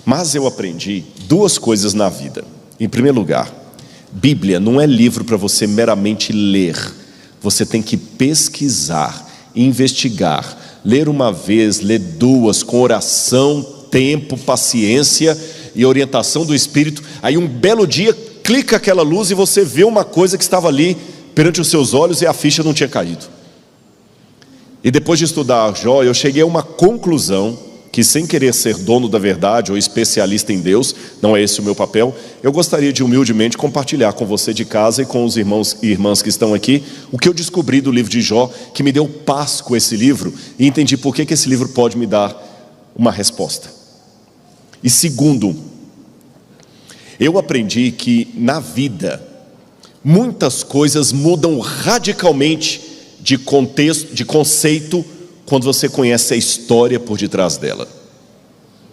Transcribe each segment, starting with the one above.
Mas eu aprendi duas coisas na vida. Em primeiro lugar, Bíblia não é livro para você meramente ler. Você tem que pesquisar, investigar, ler uma vez, ler duas, com oração, tempo, paciência e orientação do Espírito. Aí um belo dia, clica aquela luz e você vê uma coisa que estava ali perante os seus olhos e a ficha não tinha caído. E depois de estudar Jó, eu cheguei a uma conclusão, que sem querer ser dono da verdade ou especialista em Deus, não é esse o meu papel, eu gostaria de humildemente compartilhar com você de casa e com os irmãos e irmãs que estão aqui, o que eu descobri do livro de Jó, que me deu paz com esse livro, e entendi por que esse livro pode me dar uma resposta. E segundo, eu aprendi que na vida, muitas coisas mudam radicalmente de contexto, de conceito, quando você conhece a história por detrás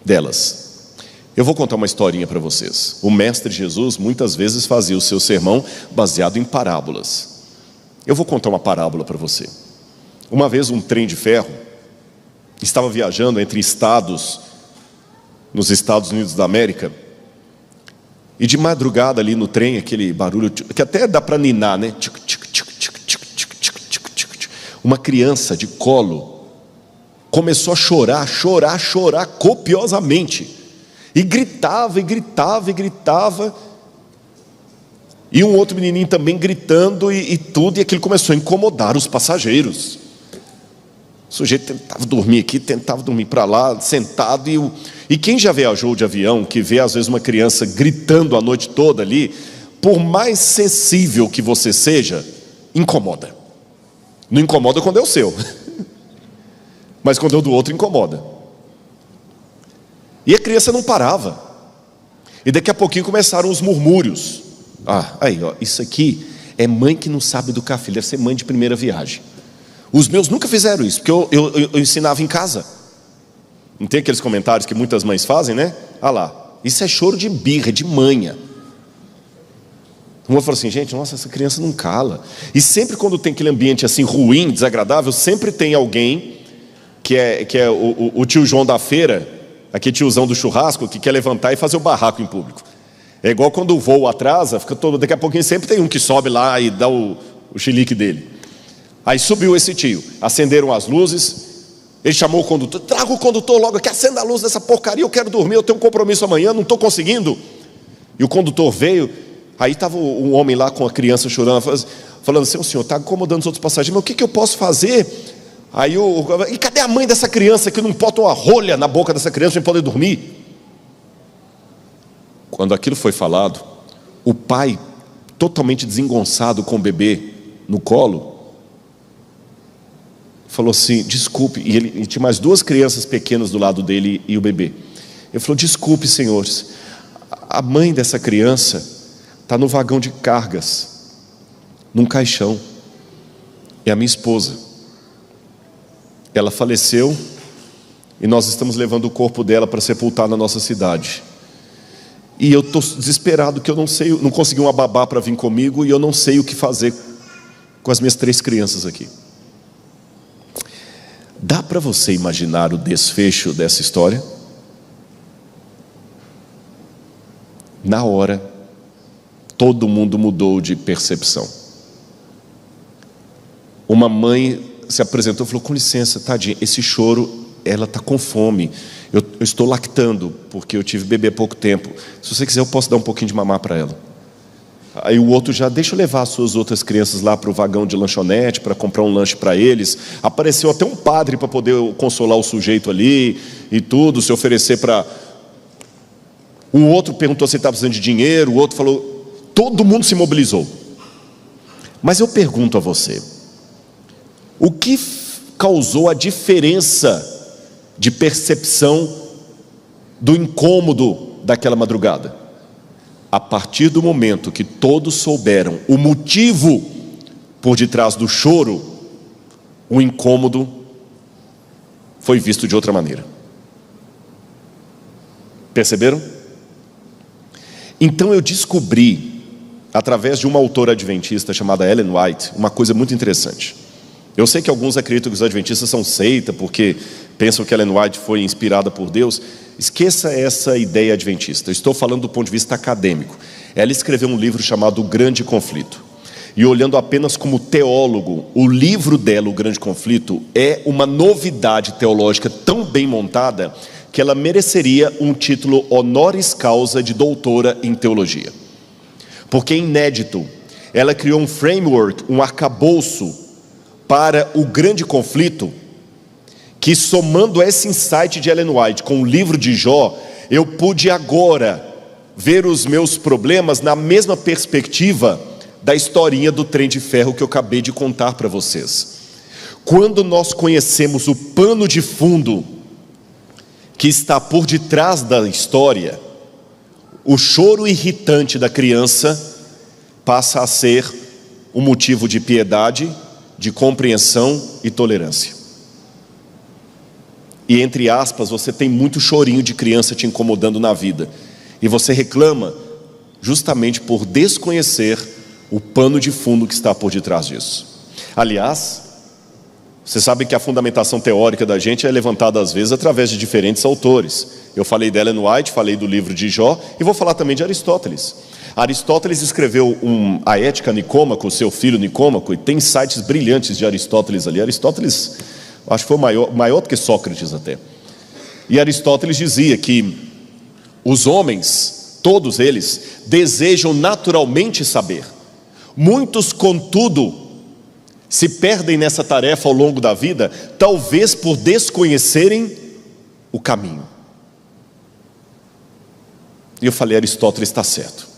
delas. Eu vou contar uma historinha para vocês. O mestre Jesus muitas vezes fazia o seu sermão baseado em parábolas. Eu vou contar uma parábola para você. Uma vez um trem de ferro estava viajando entre estados nos Estados Unidos da América, e de madrugada ali no trem, aquele barulho que até dá para ninar, né? Uma criança de colo começou a chorar copiosamente, e gritava, e um outro menininho também gritando e tudo, e aquilo começou a incomodar os passageiros. O sujeito tentava dormir aqui, tentava dormir para lá, sentado, e quem já viajou de avião, que vê às vezes uma criança gritando a noite toda ali, por mais sensível que você seja, incomoda. Não incomoda quando é o seu, mas quando é o do outro incomoda. E a criança não parava, e daqui a pouquinho começaram os murmúrios. Aí, isso aqui é mãe que não sabe educar filho, deve ser mãe de primeira viagem. Os meus nunca fizeram isso, porque eu ensinava em casa. Não tem aqueles comentários que muitas mães fazem, né? Lá, isso é choro de birra, de manha. Uma falou assim, gente, nossa, essa criança não cala. E sempre quando tem aquele ambiente assim ruim, desagradável, sempre tem alguém que é o tio João da feira, aquele tiozão do churrasco, que quer levantar e fazer o barraco em público. É igual quando o voo atrasa, daqui a pouquinho sempre tem um que sobe lá e dá o chilique dele. Aí subiu esse tio, acenderam as luzes, ele chamou o condutor, traga o condutor logo aqui, acenda a luz dessa porcaria, eu quero dormir, eu tenho um compromisso amanhã, não estou conseguindo. E o condutor veio, aí estava um homem lá com a criança chorando, falando assim, o senhor está incomodando os outros passageiros, mas o que eu posso fazer? Aí e cadê a mãe dessa criança que não bota uma rolha na boca dessa criança para poder dormir? Quando aquilo foi falado, o pai, totalmente desengonçado com o bebê no colo, falou assim, desculpe, e ele tinha mais duas crianças pequenas do lado dele e o bebê. Ele falou, desculpe, senhores, a mãe dessa criança está no vagão de cargas, num caixão, é a minha esposa. Ela faleceu e nós estamos levando o corpo dela para sepultar na nossa cidade. E eu estou desesperado que eu não consegui uma babá para vir comigo, e eu não sei o que fazer com as minhas 3 crianças aqui. Dá para você imaginar o desfecho dessa história? Na hora, todo mundo mudou de percepção. Uma mãe se apresentou e falou, com licença, tadinha, esse choro, ela está com fome, eu estou lactando, porque eu tive bebê há pouco tempo, se você quiser eu posso dar um pouquinho de mamar para ela. Aí o outro já, deixa eu levar as suas outras crianças lá para o vagão de lanchonete, para comprar um lanche para eles. Apareceu até um padre para poder consolar o sujeito ali, e tudo, se oferecer para... O outro perguntou se ele estava precisando de dinheiro, o outro falou, todo mundo se mobilizou. Mas eu pergunto a você, o que causou a diferença de percepção do incômodo daquela madrugada? A partir do momento que todos souberam o motivo por detrás do choro, o incômodo foi visto de outra maneira. Perceberam? Então eu descobri, através de uma autora adventista chamada Ellen White, uma coisa muito interessante. Eu sei que alguns acreditam que os adventistas são seita, porque pensam que Ellen White foi inspirada por Deus. Esqueça essa ideia adventista. Eu estou falando do ponto de vista acadêmico. Ela escreveu um livro chamado O Grande Conflito. E olhando apenas como teólogo, o livro dela, O Grande Conflito, é uma novidade teológica tão bem montada que ela mereceria um título honoris causa de doutora em teologia. Porque é inédito. Ela criou um framework, um arcabouço para o grande conflito, que somando esse insight de Ellen White com o livro de Jó, eu pude agora ver os meus problemas na mesma perspectiva da historinha do trem de ferro que eu acabei de contar para vocês. Quando nós conhecemos o pano de fundo que está por detrás da história, o choro irritante da criança passa a ser um motivo de piedade, de compreensão e tolerância. E entre aspas, você tem muito chorinho de criança te incomodando na vida, e você reclama justamente por desconhecer o pano de fundo que está por detrás disso. Aliás, você sabe que a fundamentação teórica da gente é levantada às vezes através de diferentes autores. Eu falei de Ellen White, falei do livro de Jó, e vou falar também de Aristóteles. Aristóteles escreveu a Ética Nicômaco, seu filho Nicômaco, e tem insights brilhantes de Aristóteles ali. Aristóteles, acho que foi maior do que Sócrates até. E Aristóteles dizia que os homens, todos eles, desejam naturalmente saber. Muitos, contudo, se perdem nessa tarefa ao longo da vida, talvez por desconhecerem o caminho. E eu falei, Aristóteles está certo.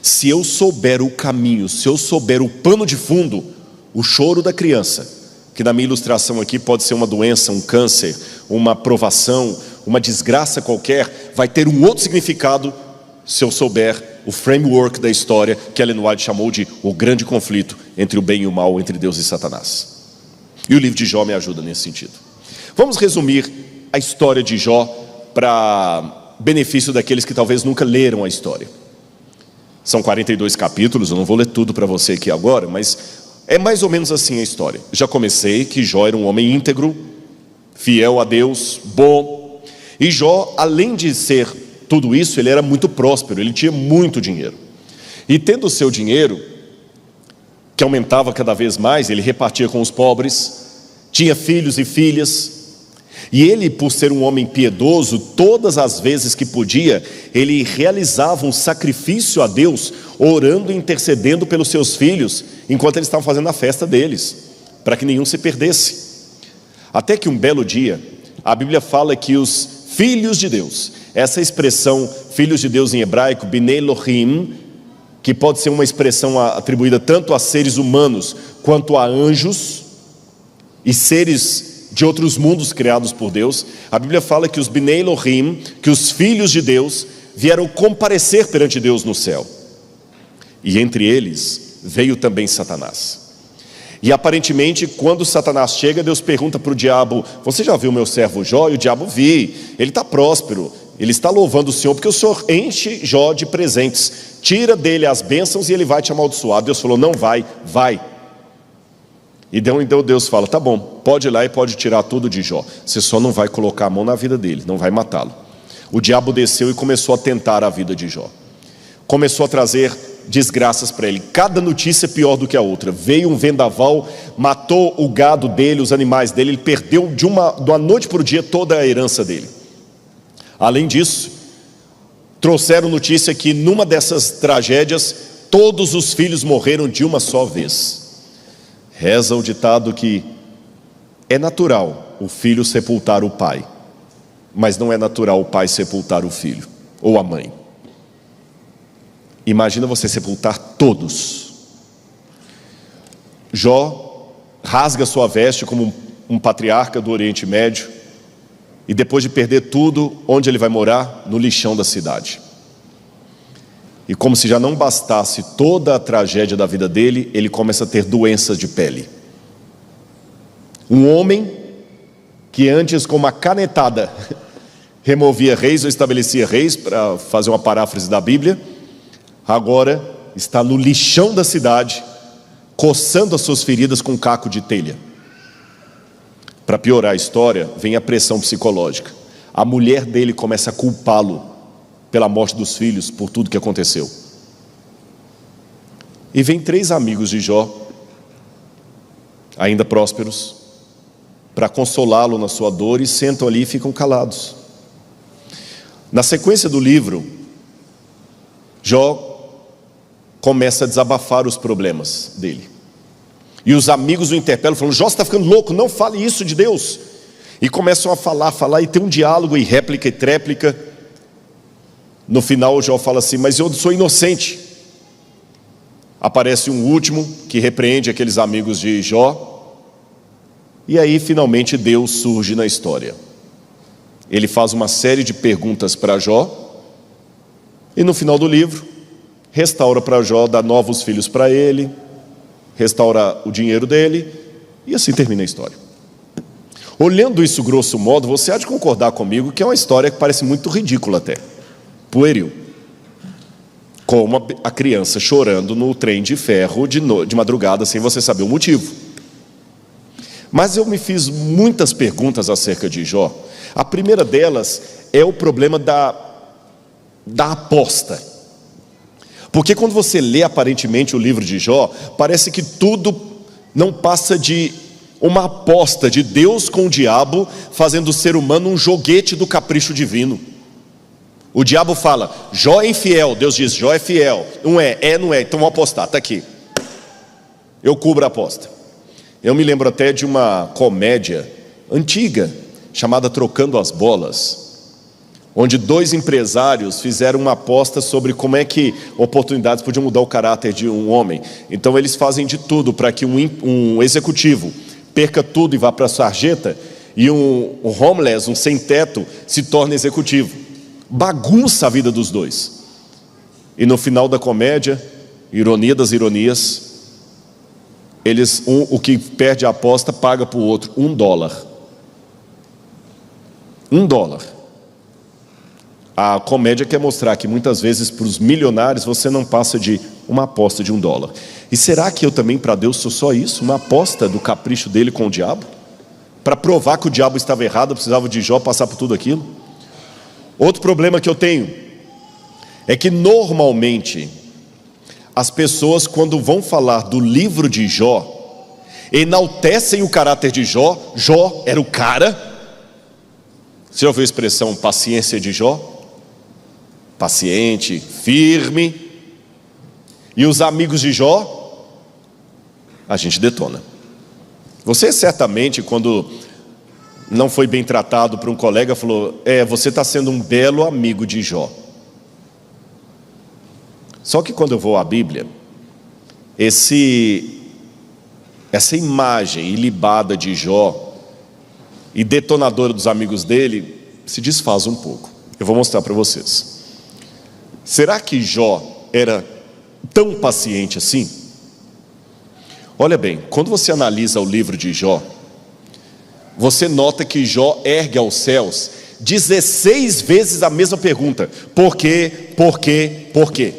Se eu souber o caminho, se eu souber o pano de fundo, o choro da criança, que na minha ilustração aqui pode ser uma doença, um câncer, uma provação, uma desgraça qualquer, vai ter um outro significado se eu souber o framework da história que Ellen White chamou de o grande conflito entre o bem e o mal, entre Deus e Satanás. E o livro de Jó me ajuda nesse sentido. Vamos resumir a história de Jó para benefício daqueles que talvez nunca leram a história. São 42 capítulos, eu não vou ler tudo para você aqui agora, mas é mais ou menos assim a história. Já comecei que Jó era um homem íntegro, fiel a Deus, bom. E Jó, além de ser tudo isso, ele era muito próspero, ele tinha muito dinheiro. E tendo o seu dinheiro, que aumentava cada vez mais, ele repartia com os pobres, tinha filhos e filhas. E ele, por ser um homem piedoso, todas as vezes que podia, ele realizava um sacrifício a Deus, orando e intercedendo pelos seus filhos, enquanto eles estavam fazendo a festa deles, para que nenhum se perdesse. Até que um belo dia, a Bíblia fala que os filhos de Deus, essa expressão filhos de Deus em hebraico, Bnei Elohim, que pode ser uma expressão atribuída tanto a seres humanos quanto a anjos e seres de outros mundos criados por Deus. A Bíblia fala que os Bnei Elohim, que os filhos de Deus vieram comparecer perante Deus no céu. E entre eles veio também Satanás. E aparentemente, quando Satanás chega, Deus pergunta para o diabo: você já viu meu servo Jó? E o diabo: vi, ele está próspero, ele está louvando o Senhor, porque o Senhor enche Jó de presentes, tira dele as bênçãos e ele vai te amaldiçoar. Deus falou: não vai, vai. E então Deus fala: tá bom, pode ir lá e pode tirar tudo de Jó, você só não vai colocar a mão na vida dele, não vai matá-lo. O diabo desceu e começou a tentar a vida de Jó, começou a trazer desgraças para ele, cada notícia pior do que a outra. Veio um vendaval, matou o gado dele, os animais dele, ele perdeu de uma noite para o dia toda a herança dele. Além disso, trouxeram notícia que numa dessas tragédias, todos os filhos morreram de uma só vez. Reza o ditado que é natural o filho sepultar o pai, mas não é natural o pai sepultar o filho, ou a mãe. Imagina você sepultar todos. Jó rasga sua veste como um patriarca do Oriente Médio, e depois de perder tudo, onde ele vai morar? No lixão da cidade. E como se já não bastasse toda a tragédia da vida dele, ele começa a ter doenças de pele. Um homem que antes com uma canetada removia reis ou estabelecia reis, para fazer uma paráfrase da Bíblia, agora está no lixão da cidade, coçando as suas feridas com um caco de telha. Para piorar a história, vem a pressão psicológica. A mulher dele começa a culpá-lo pela morte dos filhos, por tudo que aconteceu. E vem 3 amigos de Jó, ainda prósperos, para consolá-lo na sua dor, e sentam ali e ficam calados. Na sequência do livro, Jó começa a desabafar os problemas dele. E os amigos o interpelam, falando: Jó, você está ficando louco, não fale isso de Deus. E começam a falar, e tem um diálogo, e réplica e tréplica. No final, Jó fala assim: mas eu sou inocente. Aparece um último, que repreende aqueles amigos de Jó. E aí, finalmente, Deus surge na história. Ele faz uma série de perguntas para Jó. E no final do livro, restaura para Jó, dá novos filhos para ele, restaura o dinheiro dele, e assim termina a história. Olhando isso grosso modo, você há de concordar comigo que é uma história que parece muito ridícula até, pueril. Como a criança chorando no trem de ferro de madrugada sem você saber o motivo. Mas eu me fiz muitas perguntas acerca de Jó. A primeira delas é o problema da aposta. Porque quando você lê aparentemente o livro de Jó, parece que tudo não passa de uma aposta de Deus com o diabo, fazendo o ser humano um joguete do capricho divino. O diabo fala: Jó é infiel. Deus diz: Jó é fiel. Não é, não é, então vamos apostar, está aqui. Eu cubro a aposta. Eu me lembro até de uma comédia antiga, chamada Trocando as Bolas, onde 2 empresários fizeram uma aposta sobre como é que oportunidades podiam mudar o caráter de um homem. Então eles fazem de tudo para que um executivo perca tudo e vá para a sarjeta, e um homeless, um sem-teto, se torne executivo. Bagunça a vida dos 2. E no final da comédia, ironia das ironias, o que perde a aposta paga para o outro $1. $1. A comédia quer mostrar que muitas vezes para os milionários você não passa de uma aposta de $1. E será que eu também para Deus sou só isso? Uma aposta do capricho dele com o diabo? Para provar que o diabo estava errado, eu precisava de Jó passar por tudo aquilo? Outro problema que eu tenho é que normalmente as pessoas, quando vão falar do livro de Jó, enaltecem o caráter de Jó. Jó era o cara. Você já ouviu a expressão paciência de Jó? Paciente, firme. E os amigos de Jó, a gente detona. Você certamente, quando não foi bem tratado por um colega, falou: você está sendo um belo amigo de Jó. Só que quando eu vou à Bíblia, essa imagem ilibada de Jó e detonadora dos amigos dele se desfaz um pouco. Eu vou mostrar para vocês. Será que Jó era tão paciente assim? Olha bem, quando você analisa o livro de Jó, você nota que Jó ergue aos céus 16 vezes a mesma pergunta: por quê, por quê, por quê?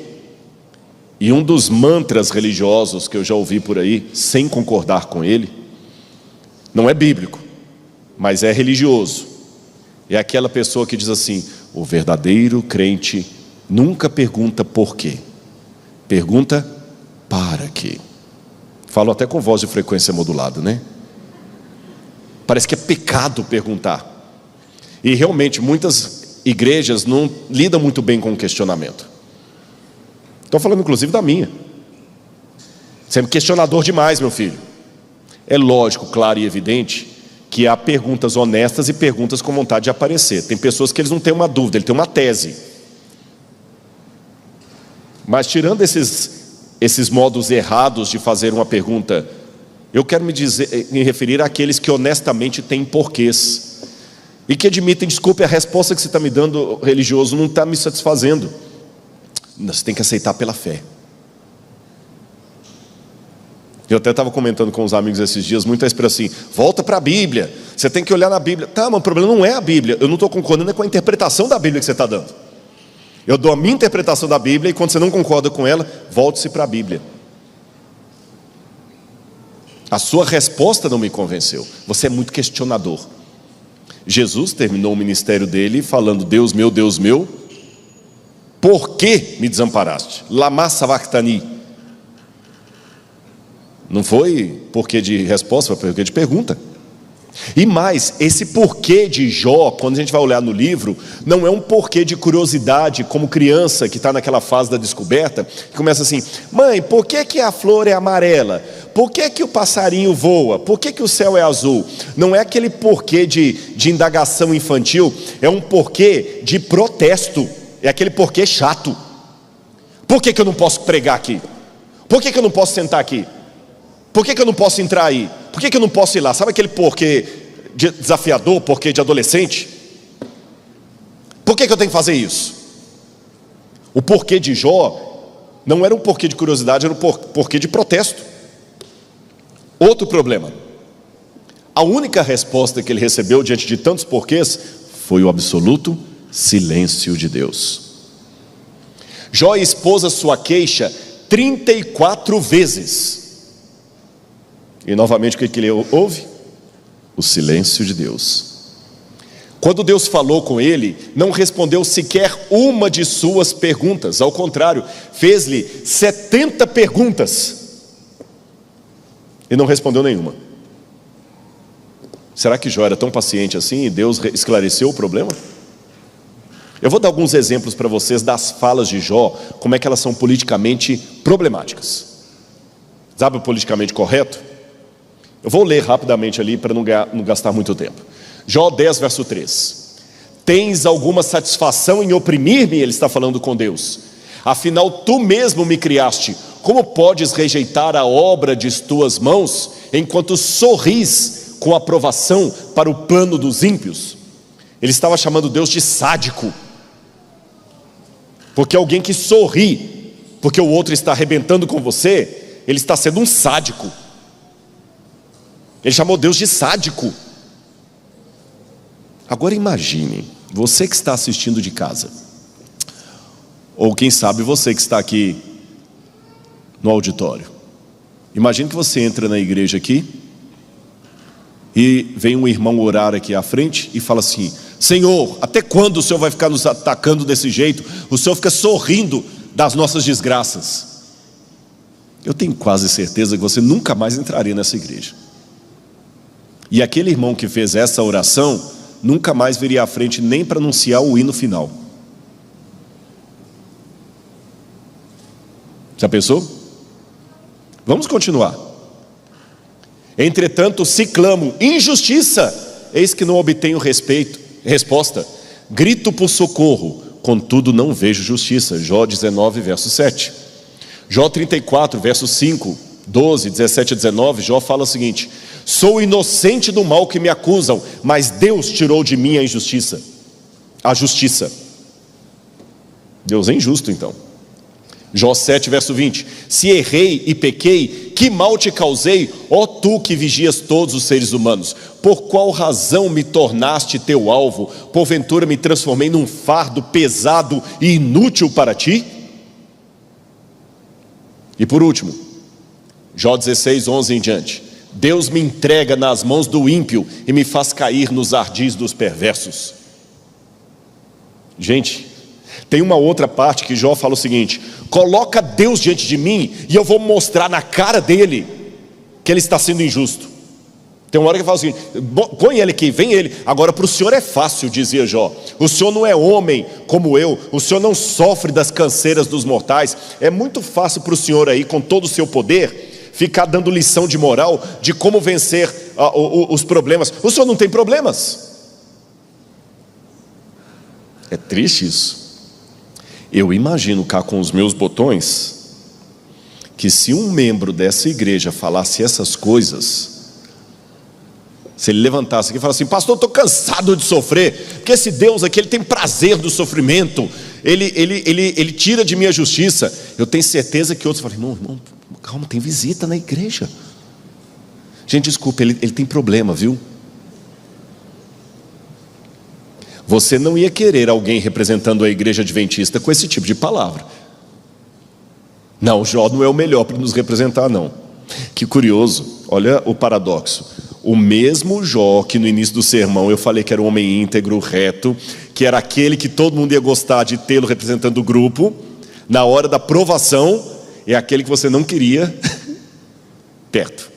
E um dos mantras religiosos que eu já ouvi por aí, sem concordar com ele, não é bíblico, mas é religioso. É aquela pessoa que diz assim: o verdadeiro crente nunca pergunta por quê, pergunta para quê. Falo até com voz de frequência modulada, né? Parece que é pecado perguntar. E realmente muitas igrejas não lidam muito bem com o questionamento. Estou falando inclusive da minha. Você é um questionador demais, meu filho. É lógico, claro e evidente que há perguntas honestas e perguntas com vontade de aparecer. Tem pessoas que eles não têm uma dúvida, ele tem uma tese. Mas tirando esses modos errados de fazer uma pergunta, eu quero me referir àqueles que honestamente têm porquês e que admitem: desculpe, a resposta que você está me dando, religioso, não está me satisfazendo. Você tem que aceitar pela fé. Eu até estava comentando com os amigos esses dias, muita expressão assim: volta para a Bíblia, você tem que olhar na Bíblia. Tá, mas o problema não é a Bíblia. Eu não estou concordando com a interpretação da Bíblia que você está dando. Eu dou a minha interpretação da Bíblia, e quando você não concorda com ela, volte-se para a Bíblia. A sua resposta não me convenceu. Você é muito questionador. Jesus terminou o ministério dele falando: Deus meu, por que me desamparaste? Lama sabachthani. Não foi porquê de resposta, foi porquê de pergunta. E mais, esse porquê de Jó, quando a gente vai olhar no livro, não é um porquê de curiosidade, como criança que está naquela fase da descoberta, que começa assim: mãe, por que que a flor é amarela? Por que que o passarinho voa? Por que que o céu é azul? Não é aquele porquê de indagação infantil, é um porquê de protesto, é aquele porquê chato. Por que que eu não posso pregar aqui? Por que que eu não posso sentar aqui? Por que que eu não posso entrar aí? Por que que eu não posso ir lá? Sabe aquele porquê desafiador, porquê de adolescente? Por que que eu tenho que fazer isso? O porquê de Jó não era um porquê de curiosidade, era um porquê de protesto. Outro problema: a única resposta que ele recebeu diante de tantos porquês foi o absoluto silêncio de Deus. Jó expôs a sua queixa 34 vezes. E novamente o que ele ouve? O silêncio de Deus. Quando Deus falou com ele, não respondeu sequer uma de suas perguntas. Ao contrário, fez-lhe 70 perguntas e não respondeu nenhuma. Será que Jó era tão paciente assim e Deus esclareceu o problema? Eu vou dar alguns exemplos para vocês das falas de Jó, como é que elas são politicamente problemáticas. Sabe o politicamente correto? Eu vou ler rapidamente ali para não gastar muito tempo. Jó 10, verso 3. Tens alguma satisfação em oprimir-me? Ele está falando com Deus. Afinal, tu mesmo me criaste. Como podes rejeitar a obra de tuas mãos, enquanto sorris com aprovação para o plano dos ímpios? Ele estava chamando Deus de sádico, porque alguém que sorri porque o outro está arrebentando com você, ele está sendo um sádico. Ele chamou Deus de sádico. Agora imagine, você que está assistindo de casa, ou quem sabe você que está aqui no auditório. Imagine que você entra na igreja aqui e vem um irmão orar aqui à frente e fala assim: Senhor, até quando o Senhor vai ficar nos atacando desse jeito? O Senhor fica sorrindo das nossas desgraças. Eu tenho quase certeza que você nunca mais entraria nessa igreja. E aquele irmão que fez essa oração nunca mais viria à frente nem para anunciar o hino final. Já pensou? Vamos continuar. Entretanto, se clamo injustiça, eis que não obtenho resposta. Grito por socorro, contudo não vejo justiça. Jó 19, verso 7. Jó 34, verso 5, 12, 17 a 19, Jó fala o seguinte: sou inocente do mal que me acusam, mas Deus tirou de mim a injustiça. A justiça. Deus é injusto então. Jó 7, verso 20. Se errei e pequei, que mal te causei, ó tu que vigias todos os seres humanos? Por qual razão me tornaste teu alvo? Porventura me transformei num fardo pesado e inútil para ti? E por último, Jó 16, 11 em diante. Deus me entrega nas mãos do ímpio e me faz cair nos ardis dos perversos. Gente, tem uma outra parte que Jó fala o seguinte: coloca Deus diante de mim e eu vou mostrar na cara dele que ele está sendo injusto. Tem uma hora que ele fala o seguinte: põe ele aqui, vem ele. Agora para o Senhor é fácil, dizia Jó. O Senhor não é homem como eu, o Senhor não sofre das canseiras dos mortais. É muito fácil para o Senhor aí, com todo o seu poder, ficar dando lição de moral, de como vencer os problemas. O Senhor não tem problemas. É triste isso. Eu imagino cá com os meus botões, que se um membro dessa igreja falasse essas coisas, se ele levantasse aqui e falasse assim: pastor, eu estou cansado de sofrer, porque esse Deus aqui, ele tem prazer do sofrimento, ele tira de mim a justiça. Eu tenho certeza que outros falam: irmão, calma, tem visita na igreja. Gente, desculpa, ele tem problema, viu? Você não ia querer alguém representando a igreja adventista com esse tipo de palavra. Não, Jó não é o melhor para nos representar, não. Que curioso, olha o paradoxo. O mesmo Jó que no início do sermão eu falei que era um homem íntegro, reto, que era aquele que todo mundo ia gostar de tê-lo representando o grupo, na hora da provação, é aquele que você não queria perto.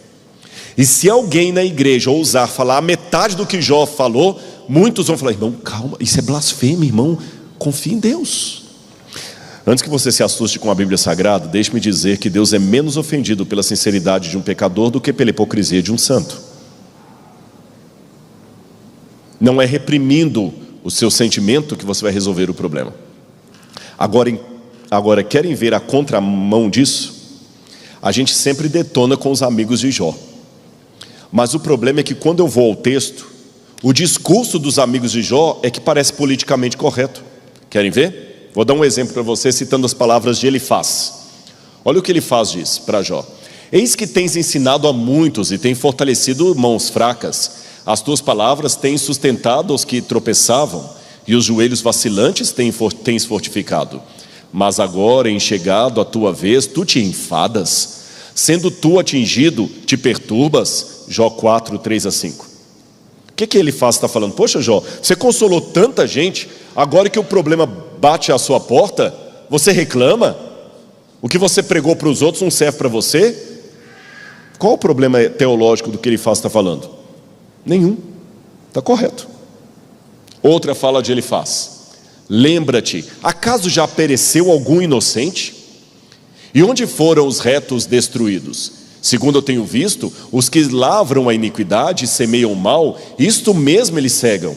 E se alguém na igreja ousar falar a metade do que Jó falou, muitos vão falar: irmão, calma, isso é blasfêmia, irmão, confie em Deus. Antes que você se assuste com a Bíblia Sagrada, deixe-me dizer que Deus é menos ofendido pela sinceridade de um pecador do que pela hipocrisia de um santo. Não é reprimindo o seu sentimento que você vai resolver o problema. Agora, querem ver a contramão disso? A gente sempre detona com os amigos de Jó. Mas o problema é que quando eu vou ao texto, o discurso dos amigos de Jó é que parece politicamente correto. Querem ver? Vou dar um exemplo para você citando as palavras de Elifaz. Olha o que Elifaz diz para Jó: eis que tens ensinado a muitos e tens fortalecido mãos fracas. As tuas palavras têm sustentado os que tropeçavam, e os joelhos vacilantes tens fortificado. Mas agora, em chegado a tua vez, tu te enfadas. Sendo tu atingido, te perturbas. Jó 4, 3-5. O que Elifaz está falando? Poxa, Jó, você consolou tanta gente, agora que o problema bate à sua porta, você reclama? O que você pregou para os outros não serve para você? Qual o problema teológico do que Elifaz está falando? Nenhum, está correto. Outra fala de Elifaz: lembra-te, acaso já pereceu algum inocente? E onde foram os retos destruídos? Segundo eu tenho visto, os que lavram a iniquidade e semeiam o mal, isto mesmo eles cegam.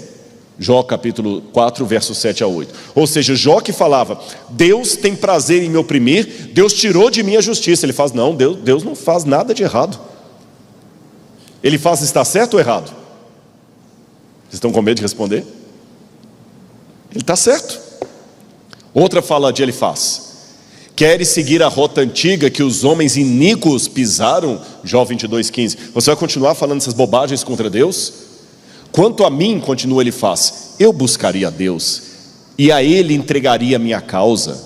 Jó capítulo 4, versos 7-8. Ou seja, Jó que falava: Deus tem prazer em me oprimir, Deus tirou de mim a justiça. Ele faz: não, Deus não faz nada de errado. Ele faz, está certo ou errado? Vocês estão com medo de responder? Ele está certo. Outra fala de Elifaz: queres seguir a rota antiga que os homens iníquos pisaram? Jó 22:15. Você vai continuar falando essas bobagens contra Deus? Quanto a mim, continua Elifaz, eu buscaria a Deus, e a Ele entregaria a minha causa.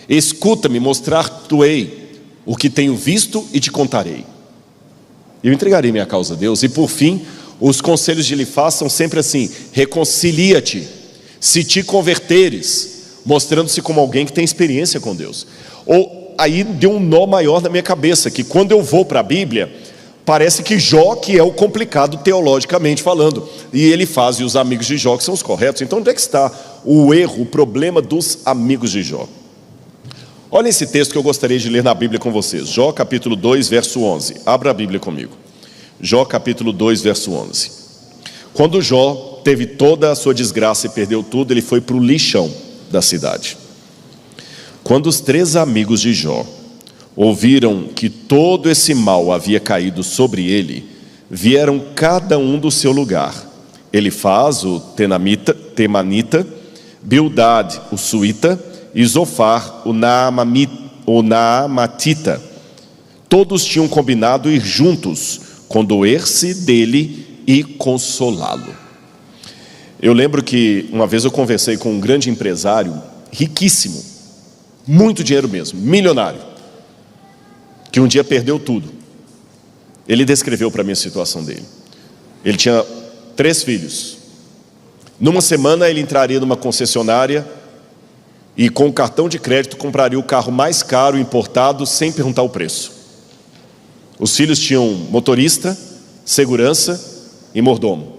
Escuta-me, mostrar-te-ei o que tenho visto e te contarei. Eu entregarei minha causa a Deus. E por fim, os conselhos de Elifaz são sempre assim: reconcilia-te, se te converteres, mostrando-se como alguém que tem experiência com Deus. Ou aí deu um nó maior na minha cabeça, que quando eu vou para a Bíblia, parece que Jó que é o complicado teologicamente falando, e Elifaz e os amigos de Jó que são os corretos. Então onde é que está o erro, o problema dos amigos de Jó? Olha esse texto que eu gostaria de ler na Bíblia com vocês. Jó capítulo 2, verso 11. Abra a Bíblia comigo. Jó capítulo 2, verso 11. Quando Jó teve toda a sua desgraça e perdeu tudo, ele foi para o lixão da cidade. Quando os 3 amigos de Jó ouviram que todo esse mal havia caído sobre ele, vieram cada um do seu lugar. Elifaz, o temanita, Bildad, o suíta, e Zofar, o naamatita. Todos tinham combinado ir juntos, condoer-se dele e consolá-lo. Eu lembro que uma vez eu conversei com um grande empresário, riquíssimo, muito dinheiro mesmo, milionário, que um dia perdeu tudo. Ele descreveu para mim a situação dele. Ele tinha 3 filhos. Numa semana ele entraria numa concessionária e com o cartão de crédito compraria o carro mais caro importado sem perguntar o preço. Os filhos tinham motorista, segurança e mordomo.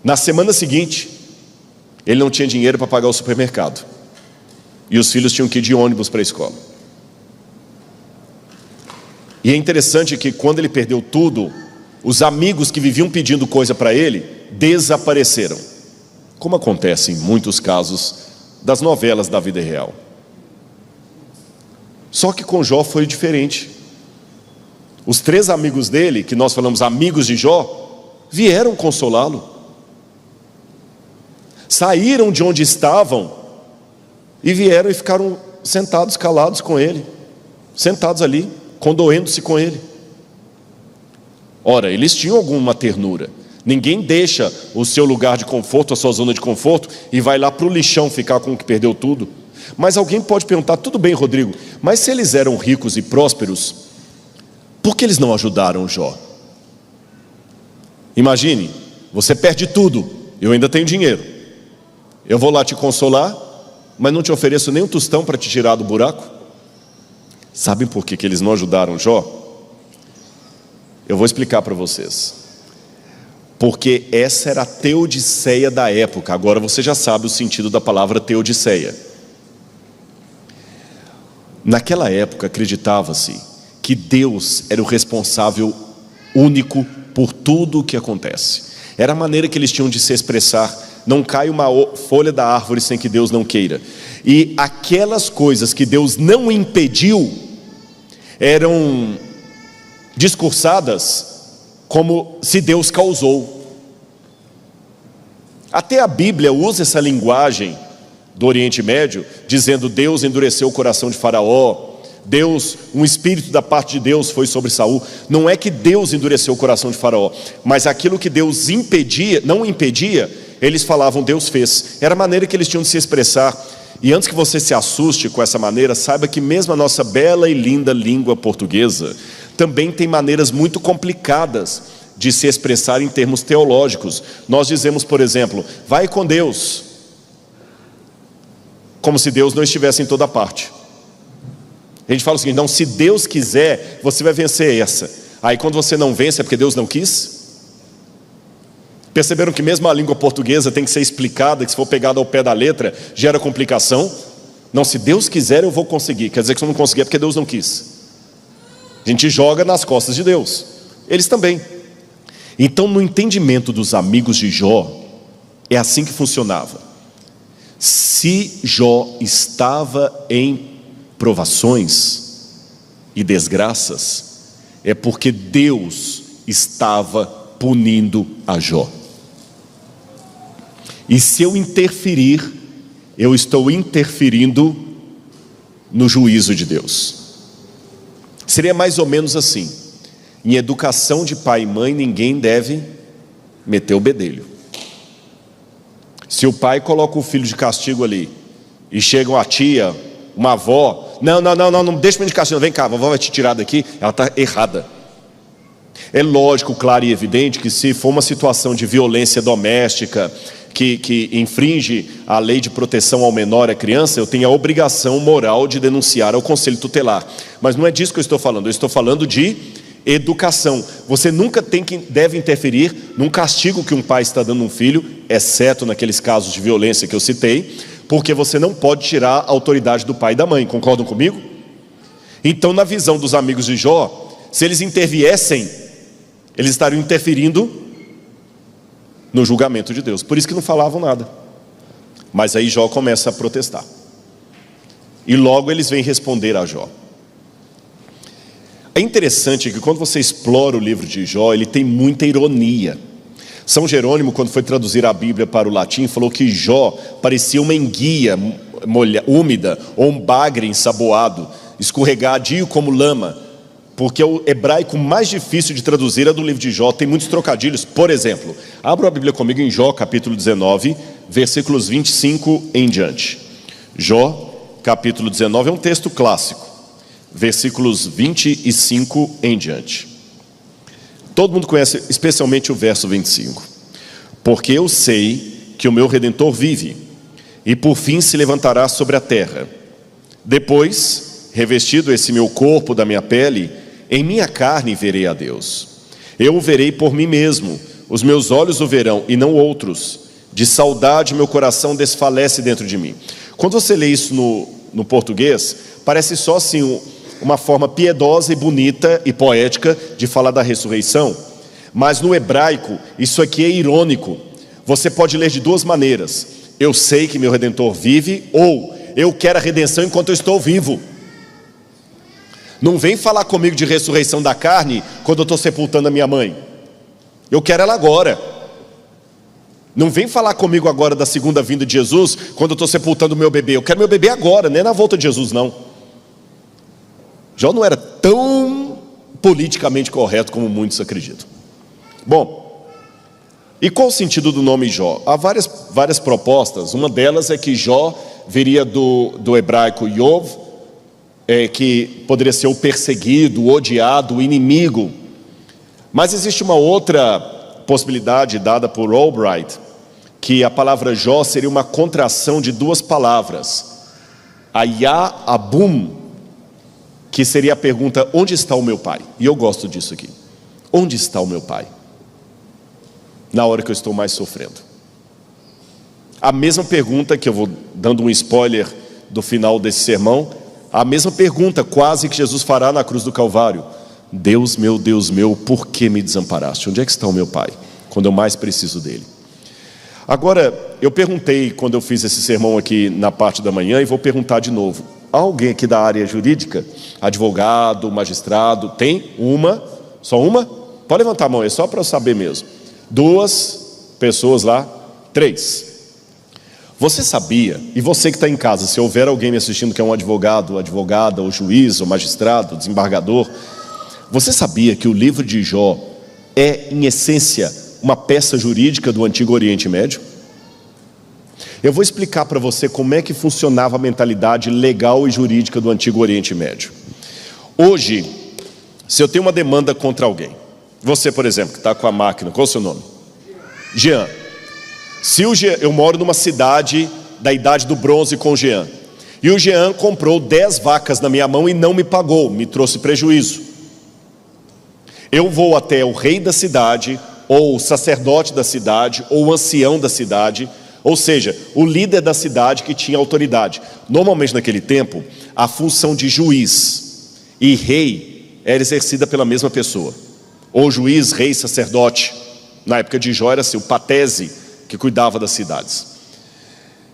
Na semana seguinte, ele não tinha dinheiro para pagar o supermercado, e os filhos tinham que ir de ônibus para a escola. E é interessante que quando ele perdeu tudo, os amigos que viviam pedindo coisa para ele desapareceram, como acontece em muitos casos das novelas da vida real. Só que com Jó foi diferente. Os 3 amigos dele, que nós falamos amigos de Jó, vieram consolá-lo. Saíram de onde estavam e vieram e ficaram sentados, calados com ele, sentados ali, condoendo-se com ele. Ora, eles tinham alguma ternura. Ninguém deixa o seu lugar de conforto, a sua zona de conforto, e vai lá para o lixão ficar com o que perdeu tudo. Mas alguém pode perguntar: tudo bem, Rodrigo, mas se eles eram ricos e prósperos, por que eles não ajudaram Jó? Imagine, você perde tudo, eu ainda tenho dinheiro. Eu vou lá te consolar, mas não te ofereço nem um tostão para te tirar do buraco. Sabem por que eles não ajudaram Jó? Eu vou explicar para vocês. Porque essa era a teodiceia da época. Agora você já sabe o sentido da palavra teodiceia. Naquela época acreditava-se que Deus era o responsável único por tudo o que acontece. Era a maneira que eles tinham de se expressar. Não cai uma folha da árvore sem que Deus não queira. E aquelas coisas que Deus não impediu eram discursadas como se Deus causou. Até a Bíblia usa essa linguagem do Oriente Médio, dizendo: Deus endureceu o coração de Faraó, um espírito da parte de Deus foi sobre Saul. Não é que Deus endureceu o coração de Faraó, mas aquilo que Deus não impedia, eles falavam Deus fez. Era a maneira que eles tinham de se expressar. E antes que você se assuste com essa maneira, saiba que mesmo a nossa bela e linda língua portuguesa também tem maneiras muito complicadas de se expressar em termos teológicos. Nós dizemos, por exemplo, vai com Deus, como se Deus não estivesse em toda parte. A gente fala o seguinte: não, se Deus quiser, você vai vencer essa. Aí quando você não vence é porque Deus não quis. Perceberam que mesmo a língua portuguesa tem que ser explicada, que se for pegada ao pé da letra, gera complicação? Não, se Deus quiser eu vou conseguir. Quer dizer que se eu não conseguir é porque Deus não quis. A gente joga nas costas de Deus. Eles também. Então, no entendimento dos amigos de Jó, é assim que funcionava. Se Jó estava em provações e desgraças, é porque Deus estava punindo a Jó. E se eu interferir, eu estou interferindo no juízo de Deus. Seria mais ou menos assim: em educação de pai e mãe, ninguém deve meter o bedelho. Se o pai coloca o filho de castigo ali, e chega uma tia, uma avó, não deixa o menino de castigo, vem cá, a vovó vai te tirar daqui, ela está errada. É lógico, claro e evidente que se for uma situação de violência doméstica, que infringe a lei de proteção ao menor e à criança, eu tenho a obrigação moral de denunciar ao conselho tutelar. Mas não é disso que eu estou falando, eu estou falando de educação. Você nunca deve interferir num castigo que um pai está dando a um filho, exceto naqueles casos de violência que eu citei, porque você não pode tirar a autoridade do pai e da mãe. Concordam comigo? Então, na visão dos amigos de Jó, se eles interviessem, eles estariam interferindo no julgamento de Deus. Por isso que não falavam nada. Mas aí Jó começa a protestar. E logo eles vêm responder a Jó. É interessante que quando você explora o livro de Jó, ele tem muita ironia. São Jerônimo, quando foi traduzir a Bíblia para o latim, falou que Jó parecia uma enguia úmida ou um bagre ensaboado, escorregadio como lama, porque o hebraico mais difícil de traduzir é do livro de Jó, tem muitos trocadilhos. Por exemplo, abra a Bíblia comigo em Jó capítulo 19, versículos 25 em diante. Jó capítulo 19 é um texto clássico, versículos 25 em diante. Todo mundo conhece especialmente o verso 25. Porque eu sei que o meu Redentor vive, e por fim se levantará sobre a terra. Depois, revestido esse meu corpo da minha pele, em minha carne verei a Deus. Eu o verei por mim mesmo, os meus olhos o verão e não outros. De saudade meu coração desfalece dentro de mim. Quando você lê isso no português, parece só assim uma forma piedosa e bonita e poética de falar da ressurreição. Mas no hebraico, isso aqui é irônico. Você pode ler de duas maneiras: eu sei que meu Redentor vive, ou eu quero a redenção enquanto eu estou vivo. Não vem falar comigo de ressurreição da carne quando eu estou sepultando a minha mãe. Eu quero ela agora. Não vem falar comigo agora da segunda vinda de Jesus quando eu estou sepultando o meu bebê. Eu quero meu bebê agora, nem na volta de Jesus não. Jó não era tão politicamente correto como muitos acreditam. Bom, e qual o sentido do nome Jó? Há várias propostas. Uma delas é que Jó viria do hebraico Yov, que poderia ser o perseguido, o odiado, o inimigo. Mas existe uma outra possibilidade dada por Albright, que a palavra Jó seria uma contração de duas palavras. Ayá Abum, que seria a pergunta: onde está o meu pai? E eu gosto disso aqui. Onde está o meu pai? Na hora que eu estou mais sofrendo. A mesma pergunta, que eu vou dando um spoiler do final desse sermão, a mesma pergunta quase que Jesus fará na cruz do Calvário: Deus meu, por que me desamparaste? Onde é que está o meu pai, quando eu mais preciso dele? Agora, eu perguntei quando eu fiz esse sermão aqui na parte da manhã, e vou perguntar de novo: há alguém aqui da área jurídica? Advogado, magistrado? Tem? Uma? Só uma? Pode levantar a mão, é só para eu saber mesmo. 2 pessoas lá? 3. Você sabia, e você que está em casa, se houver alguém me assistindo que é um advogado, advogada, ou juiz, ou magistrado, desembargador, você sabia que o livro de Jó é, em essência, uma peça jurídica do Antigo Oriente Médio? Eu vou explicar para você como é que funcionava a mentalidade legal e jurídica do Antigo Oriente Médio. Hoje, se eu tenho uma demanda contra alguém, você, por exemplo, que está com a máquina, qual é o seu nome? Jean. Se o Jean, eu moro numa cidade da idade do bronze com o Jean, e o Jean comprou 10 vacas na minha mão e não me pagou, me trouxe prejuízo. Eu vou até o rei da cidade, ou o sacerdote da cidade, ou o ancião da cidade, ou seja, o líder da cidade que tinha autoridade. Normalmente naquele tempo, a função de juiz e rei era exercida pela mesma pessoa. Ou juiz, rei, sacerdote. Na época de Jó era assim, o patese, que cuidava das cidades.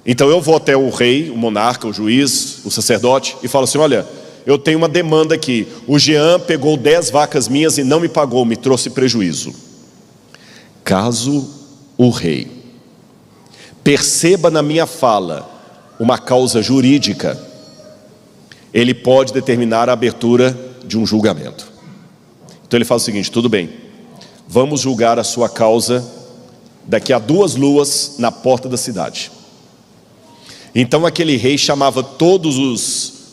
Então eu vou até o rei, o monarca, o juiz, o sacerdote, e falo assim: olha, eu tenho uma demanda aqui. O Jean pegou 10 vacas minhas e não me pagou, me trouxe prejuízo. Caso o rei perceba na minha fala uma causa jurídica, ele pode determinar a abertura de um julgamento. Então ele fala o seguinte: tudo bem, vamos julgar a sua causa daqui a 2 luas na porta da cidade. Então aquele rei chamava todos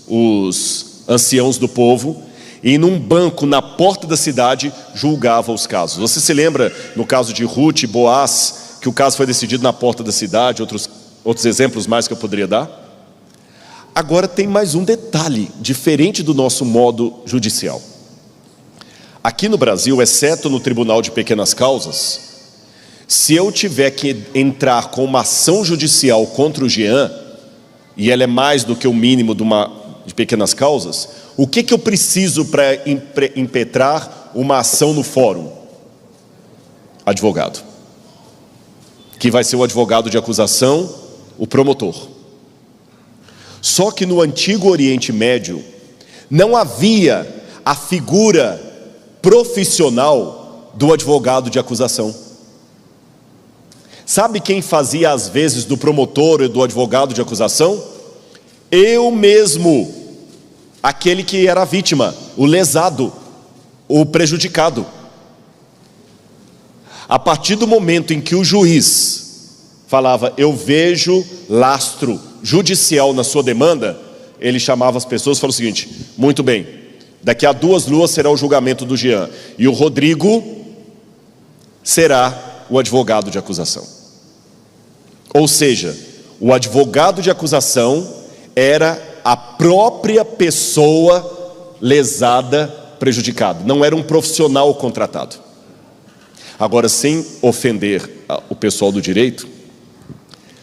os anciãos do povo e num banco na porta da cidade julgava os casos. Você se lembra no caso de Ruth e Boaz, que o caso foi decidido na porta da cidade? Outros exemplos mais que eu poderia dar. Agora tem mais um detalhe diferente do nosso modo judicial. Aqui no Brasil, exceto no Tribunal de Pequenas Causas, se eu tiver que entrar com uma ação judicial contra o Jean, e ela é mais do que o mínimo de pequenas causas, o que eu preciso para impetrar uma ação no fórum? Advogado. Que vai ser o advogado de acusação, o promotor. Só que no Antigo Oriente Médio, não havia a figura profissional do advogado de acusação. Sabe quem fazia às vezes do promotor e do advogado de acusação? Eu mesmo, aquele que era a vítima, o lesado, o prejudicado. A partir do momento em que o juiz falava: eu vejo lastro judicial na sua demanda, ele chamava as pessoas e falou o seguinte: muito bem, daqui a 2 luas será o julgamento do Jean, e o Rodrigo será o advogado de acusação. Ou seja, o advogado de acusação era a própria pessoa lesada, prejudicada. Não era um profissional contratado. Agora, sem ofender o pessoal do direito,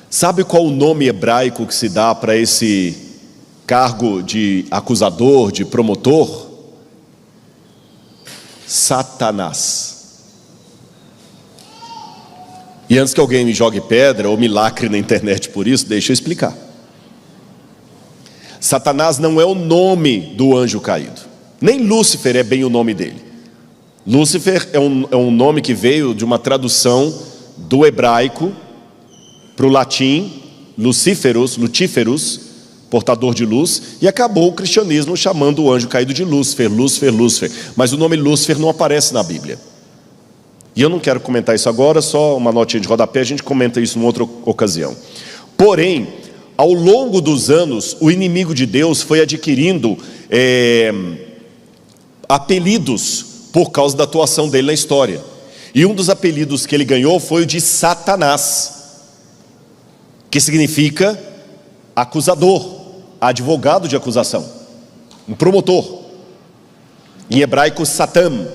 sabe qual o nome hebraico que se dá para esse cargo de acusador, de promotor? Satanás. E antes que alguém me jogue pedra ou me lacre na internet por isso, deixa eu explicar. Satanás não é o nome do anjo caído. Nem Lúcifer é bem o nome dele. Lúcifer é um nome que veio de uma tradução do hebraico para o latim, Luciferus, portador de luz, e acabou o cristianismo chamando o anjo caído de Lúcifer. Mas o nome Lúcifer não aparece na Bíblia. E eu não quero comentar isso agora, só uma notinha de rodapé, a gente comenta isso em outra ocasião. Porém, ao longo dos anos, o inimigo de Deus foi adquirindo apelidos por causa da atuação dele na história. E um dos apelidos que ele ganhou foi o de Satanás, que significa acusador, advogado de acusação, um promotor. Em hebraico, Satan.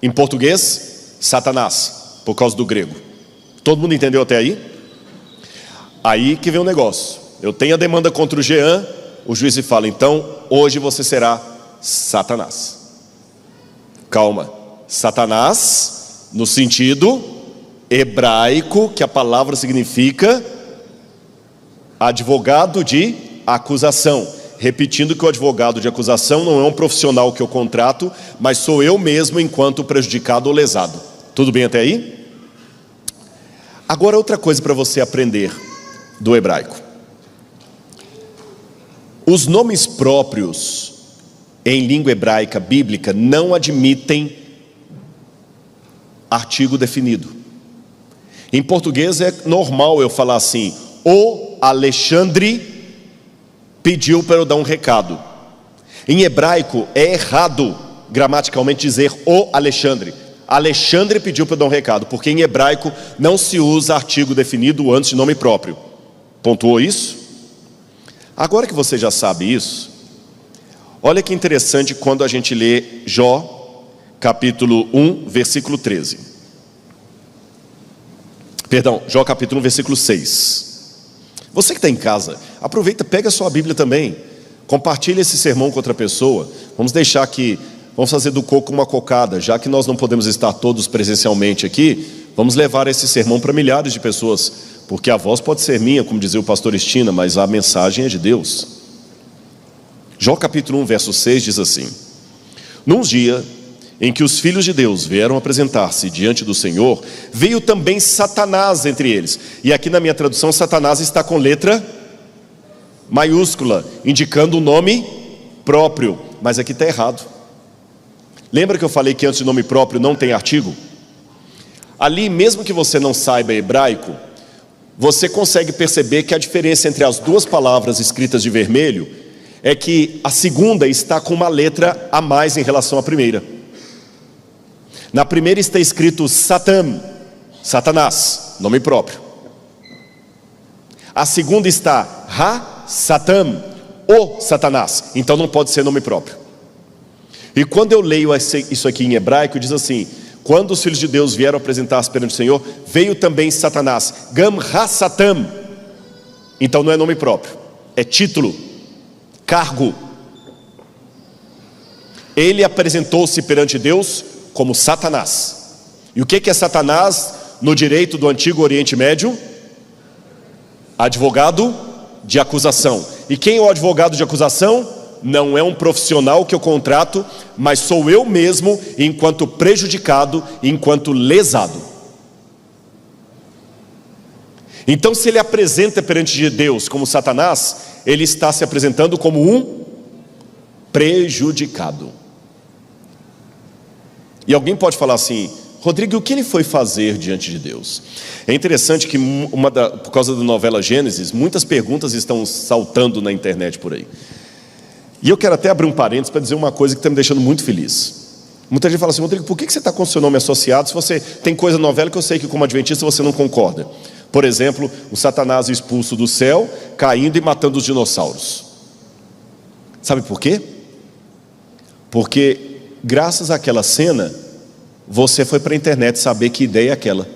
Em português, Satanás, por causa do grego. Todo mundo entendeu até aí? Aí que vem o negócio. Eu tenho a demanda contra o Jean, o juiz fala, então hoje você será Satanás. Calma, Satanás no sentido hebraico, que a palavra significa advogado de acusação. Repetindo que o advogado de acusação não é um profissional que eu contrato, mas sou eu mesmo enquanto prejudicado ou lesado. Tudo bem até aí? Agora outra coisa para você aprender do hebraico. Os nomes próprios em língua hebraica bíblica não admitem artigo definido. Em português é normal eu falar assim: o Alexandre pediu para eu dar um recado. Em hebraico é errado gramaticalmente dizer o Alexandre. Alexandre pediu para eu dar um recado, porque em hebraico não se usa artigo definido antes de nome próprio. Pontuou isso? Agora que você já sabe isso, olha que interessante quando a gente lê Jó, capítulo 1, versículo 13. Perdão, Jó capítulo 1, versículo 6. Você que está em casa, aproveita, pega a sua Bíblia também, compartilha esse sermão com outra pessoa. Vamos fazer do coco uma cocada. Já que nós não podemos estar todos presencialmente aqui, vamos levar esse sermão para milhares de pessoas, porque a voz pode ser minha, como dizia o pastor Estina, mas a mensagem é de Deus. Jó capítulo 1, verso 6 diz assim: num dia em que os filhos de Deus vieram apresentar-se diante do Senhor, veio também Satanás entre eles. E aqui na minha tradução, Satanás está com letra maiúscula, indicando o nome próprio, mas aqui está errado. Lembra que eu falei que antes de nome próprio não tem artigo? Ali, mesmo que você não saiba hebraico, você consegue perceber que a diferença entre as duas palavras escritas de vermelho é que a segunda está com uma letra a mais em relação à primeira. Na primeira está escrito Satan, Satanás, nome próprio. A segunda está Ha-Satan, o Satanás, então não pode ser nome próprio. E quando eu leio isso aqui em hebraico, diz assim: quando os filhos de Deus vieram apresentar-se perante o Senhor, veio também Satanás, Gam Ha-Satan. Então não é nome próprio, é título, cargo. Ele apresentou-se perante Deus como Satanás. E o que é Satanás no direito do antigo Oriente Médio? Advogado de acusação. E quem é o advogado de acusação? Não é um profissional que eu contrato, mas sou eu mesmo enquanto prejudicado, enquanto lesado. Então, se ele apresenta perante Deus como Satanás, ele está se apresentando como um prejudicado. E alguém pode falar assim: Rodrigo, o que ele foi fazer diante de Deus? É interessante que por causa da novela Gênesis, muitas perguntas estão saltando na internet por aí. E eu quero até abrir um parênteses para dizer uma coisa que está me deixando muito feliz. Muita gente fala assim: Rodrigo, por que você está com o seu nome associado se você tem coisa na novela que eu sei que como adventista você não concorda? Por exemplo, o Satanás expulso do céu, caindo e matando os dinossauros. Sabe por quê? Porque graças àquela cena, você foi para a internet saber que ideia é aquela.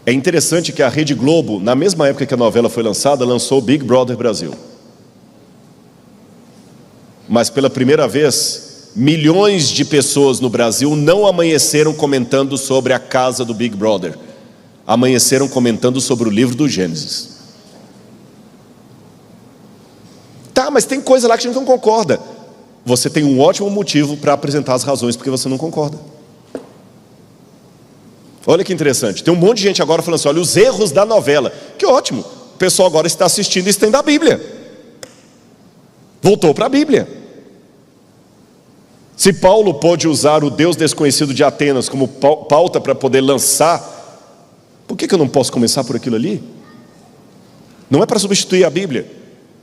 É interessante que a Rede Globo, na mesma época que a novela foi lançada, lançou o Big Brother Brasil. Mas pela primeira vez, milhões de pessoas no Brasil não amanheceram comentando sobre a casa do Big Brother. Amanheceram comentando sobre o livro do Gênesis. Tá, mas tem coisa lá que a gente não concorda. Você tem um ótimo motivo para apresentar as razões porque você não concorda. Olha que interessante, tem um monte de gente agora falando assim: olha, os erros da novela. Que ótimo, o pessoal agora está assistindo e tem da Bíblia. Voltou para a Bíblia. Se Paulo pôde usar o Deus desconhecido de Atenas como pauta para poder lançar, por que eu não posso começar por aquilo ali? Não é para substituir a Bíblia.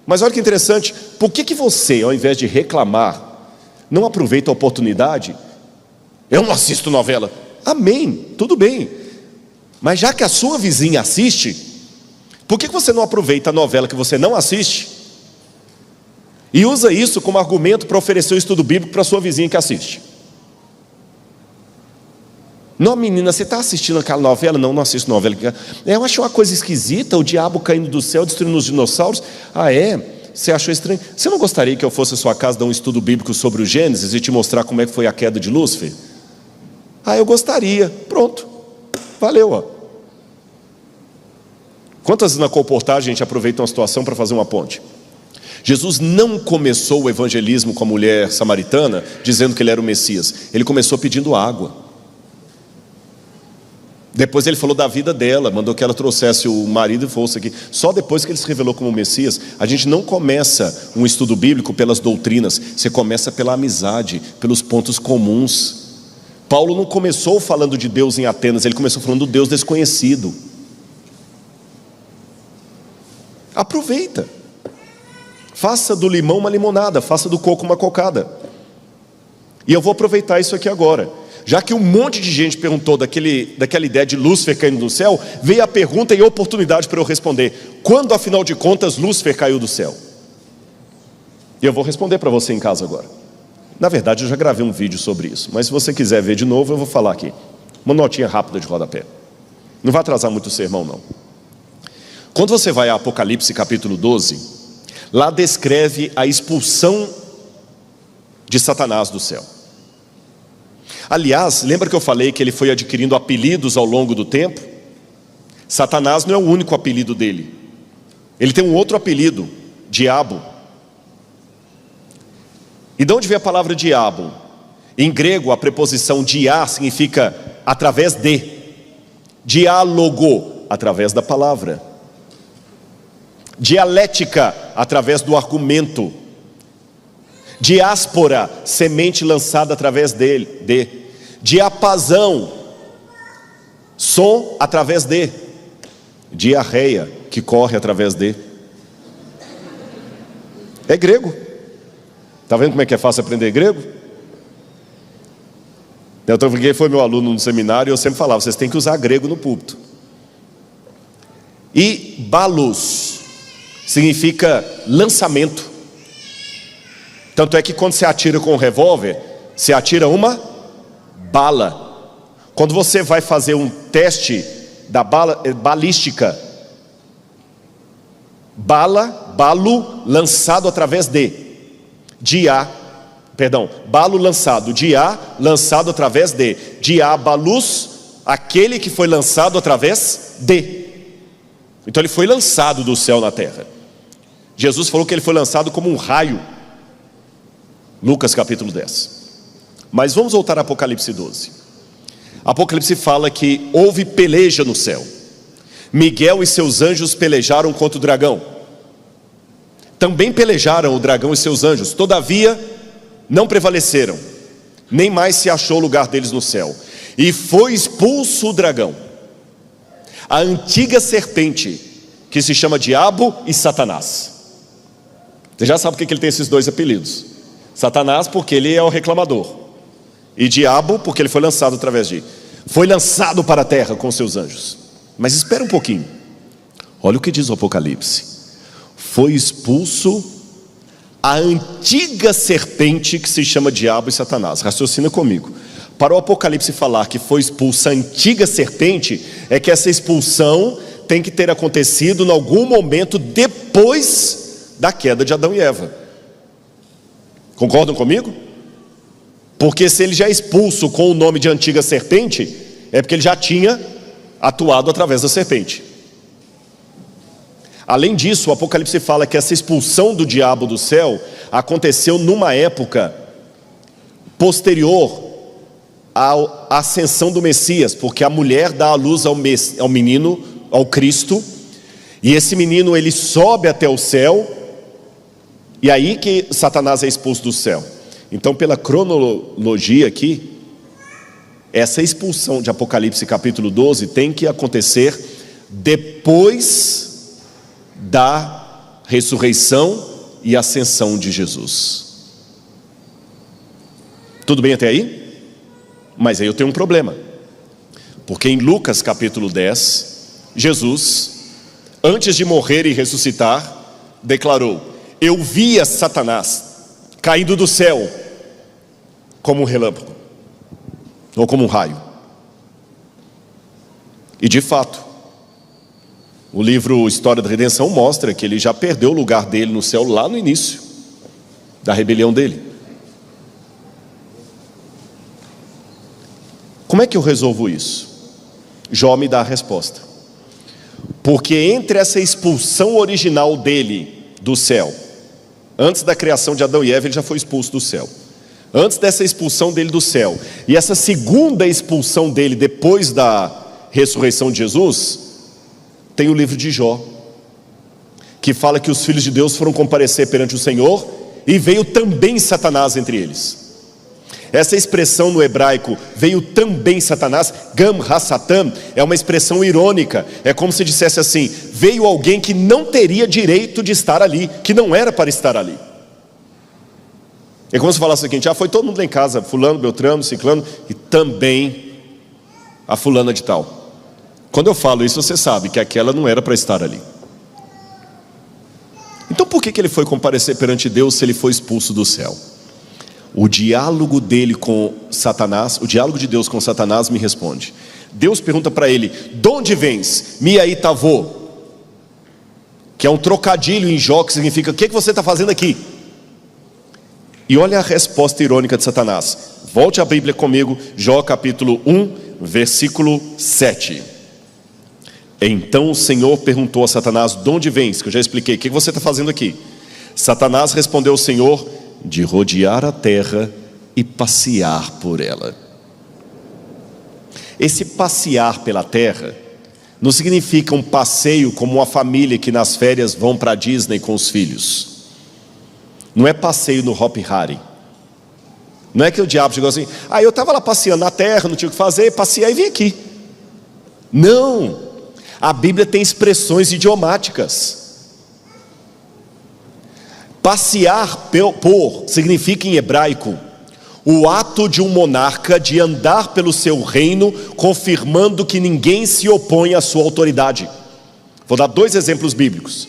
Mas olha que interessante, por que você, ao invés de reclamar, não aproveita a oportunidade Eu não assisto novela. Amém, tudo bem. Mas já que a sua vizinha assiste, por que você não aproveita a novela que você não assiste e usa isso como argumento para oferecer o estudo bíblico para a sua vizinha que assiste? Não, menina, você está assistindo aquela novela? Não, não assisto novela. Eu achei uma coisa esquisita, o diabo caindo do céu, destruindo os dinossauros. Ah, é? Você achou estranho? Você não gostaria que eu fosse à sua casa dar um estudo bíblico sobre o Gênesis e te mostrar como é que foi a queda de Lúcifer? Ah, eu gostaria. Pronto. Valeu, ó. Quantas vezes na colportagem a gente aproveita uma situação para fazer uma ponte? Jesus não começou o evangelismo com a mulher samaritana dizendo que ele era o Messias. Ele começou pedindo água. Depois ele falou da vida dela, mandou que ela trouxesse o marido e fosse aqui. Só depois que ele se revelou como Messias. A gente não começa um estudo bíblico pelas doutrinas, você começa pela amizade, pelos pontos comuns. Paulo não começou falando de Deus em Atenas, ele começou falando do Deus desconhecido. Aproveita. Faça do limão uma limonada, faça do coco uma cocada. E eu vou aproveitar isso aqui agora. Já que um monte de gente perguntou daquela ideia de Lúcifer caindo do céu, veio a pergunta e a oportunidade para eu responder: quando afinal de contas Lúcifer caiu do céu? E eu vou responder para você em casa agora. Na verdade eu já gravei um vídeo sobre isso, mas se você quiser ver de novo eu vou falar aqui. Uma notinha rápida de rodapé. Não vai atrasar muito o sermão não. Quando você vai a Apocalipse capítulo 12, lá descreve a expulsão de Satanás do céu. Aliás, lembra que eu falei que ele foi adquirindo apelidos ao longo do tempo? Satanás não é o único apelido dele. Ele tem um outro apelido, diabo. E de onde vem a palavra diabo? Em grego, a preposição dia significa através de. Diálogo, através da palavra. Dialética, através do argumento. Diáspora, semente lançada através dele. Diapasão, som através de. Diarreia, que corre através de. É grego. Está vendo como é que é fácil aprender grego? Então, quem foi meu aluno no seminário, eu sempre falava: vocês têm que usar grego no púlpito. E balos significa lançamento. Tanto é que quando você atira com um revólver, você atira uma bala. Quando você vai fazer um teste da balística, balo lançado através de. Balo lançado, lançado através de. Diabalus, aquele que foi lançado através de. Então ele foi lançado do céu na terra. Jesus falou que ele foi lançado como um raio. Lucas capítulo 10. Mas vamos voltar a Apocalipse 12. Apocalipse fala que houve peleja no céu. Miguel e seus anjos pelejaram contra o dragão. Também pelejaram o dragão e seus anjos, todavia não prevaleceram, nem mais se achou lugar deles no céu. E foi expulso o dragão, a antiga serpente, que se chama Diabo e Satanás. Você já sabe por que ele tem esses dois apelidos. Satanás porque ele é o reclamador, e Diabo porque ele foi lançado através de. Foi lançado para a terra com seus anjos. Mas espera um pouquinho. Olha o que diz o Apocalipse. Foi expulso a antiga serpente que se chama Diabo e Satanás. Raciocina comigo. Para o Apocalipse falar que foi expulsa a antiga serpente, é que essa expulsão tem que ter acontecido em algum momento depois da queda de Adão e Eva. Concordam comigo? Porque se ele já é expulso com o nome de antiga serpente, é porque ele já tinha atuado através da serpente. Além disso, o Apocalipse fala que essa expulsão do diabo do céu aconteceu numa época posterior à ascensão do Messias, porque a mulher dá à luz ao menino, ao Cristo, e esse menino ele sobe até o céu, e aí que Satanás é expulso do céu. Então, pela cronologia aqui, essa expulsão de Apocalipse capítulo 12 tem que acontecer depois da ressurreição e ascensão de Jesus. Tudo bem até aí? Mas aí eu tenho um problema, porque em Lucas capítulo 10, Jesus, antes de morrer e ressuscitar, declarou: eu via Satanás caindo do céu como um relâmpago, ou como um raio. E de fato, o livro História da Redenção mostra que ele já perdeu o lugar dele no céu lá no início da rebelião dele. Como é que eu resolvo isso? Jó me dá a resposta. Porque entre essa expulsão original dele do céu, antes da criação de Adão e Eva, ele já foi expulso do céu. Antes dessa expulsão dele do céu, e essa segunda expulsão dele depois da ressurreição de Jesus, tem o livro de Jó, que fala que os filhos de Deus foram comparecer perante o Senhor, e veio também Satanás entre eles. Essa expressão no hebraico, veio também Satanás, Gam Ha-Satan, é uma expressão irônica. É como se dissesse assim: veio alguém que não teria direito de estar ali, que não era para estar ali. É como se falasse o seguinte: foi todo mundo lá em casa, fulano, beltrano, ciclano, e também a fulana de tal. Quando eu falo isso, você sabe que aquela não era para estar ali. Então por que ele foi comparecer perante Deus se ele foi expulso do céu? O diálogo dele com Satanás, o diálogo de Deus com Satanás me responde. Deus pergunta para ele: de onde vens? Mi-aí-tavô, que é um trocadilho em Jó, que significa: o que você está fazendo aqui? E olha a resposta irônica de Satanás. Volte a Bíblia comigo, Jó capítulo 1, versículo 7. Então o Senhor perguntou a Satanás: de onde vens? Que eu já expliquei, o que você está fazendo aqui? Satanás respondeu ao Senhor: de rodear a terra e passear por ela. Esse passear pela terra não significa um passeio como uma família que nas férias vão para a Disney com os filhos. Não é passeio no Hop Hari. Não é que o diabo chegou assim: eu estava lá passeando na terra, não tinha o que fazer, passei e vim aqui. Não, a Bíblia tem expressões idiomáticas. Passear por significa em hebraico o ato de um monarca de andar pelo seu reino, confirmando que ninguém se opõe à sua autoridade. Vou dar 2 exemplos bíblicos.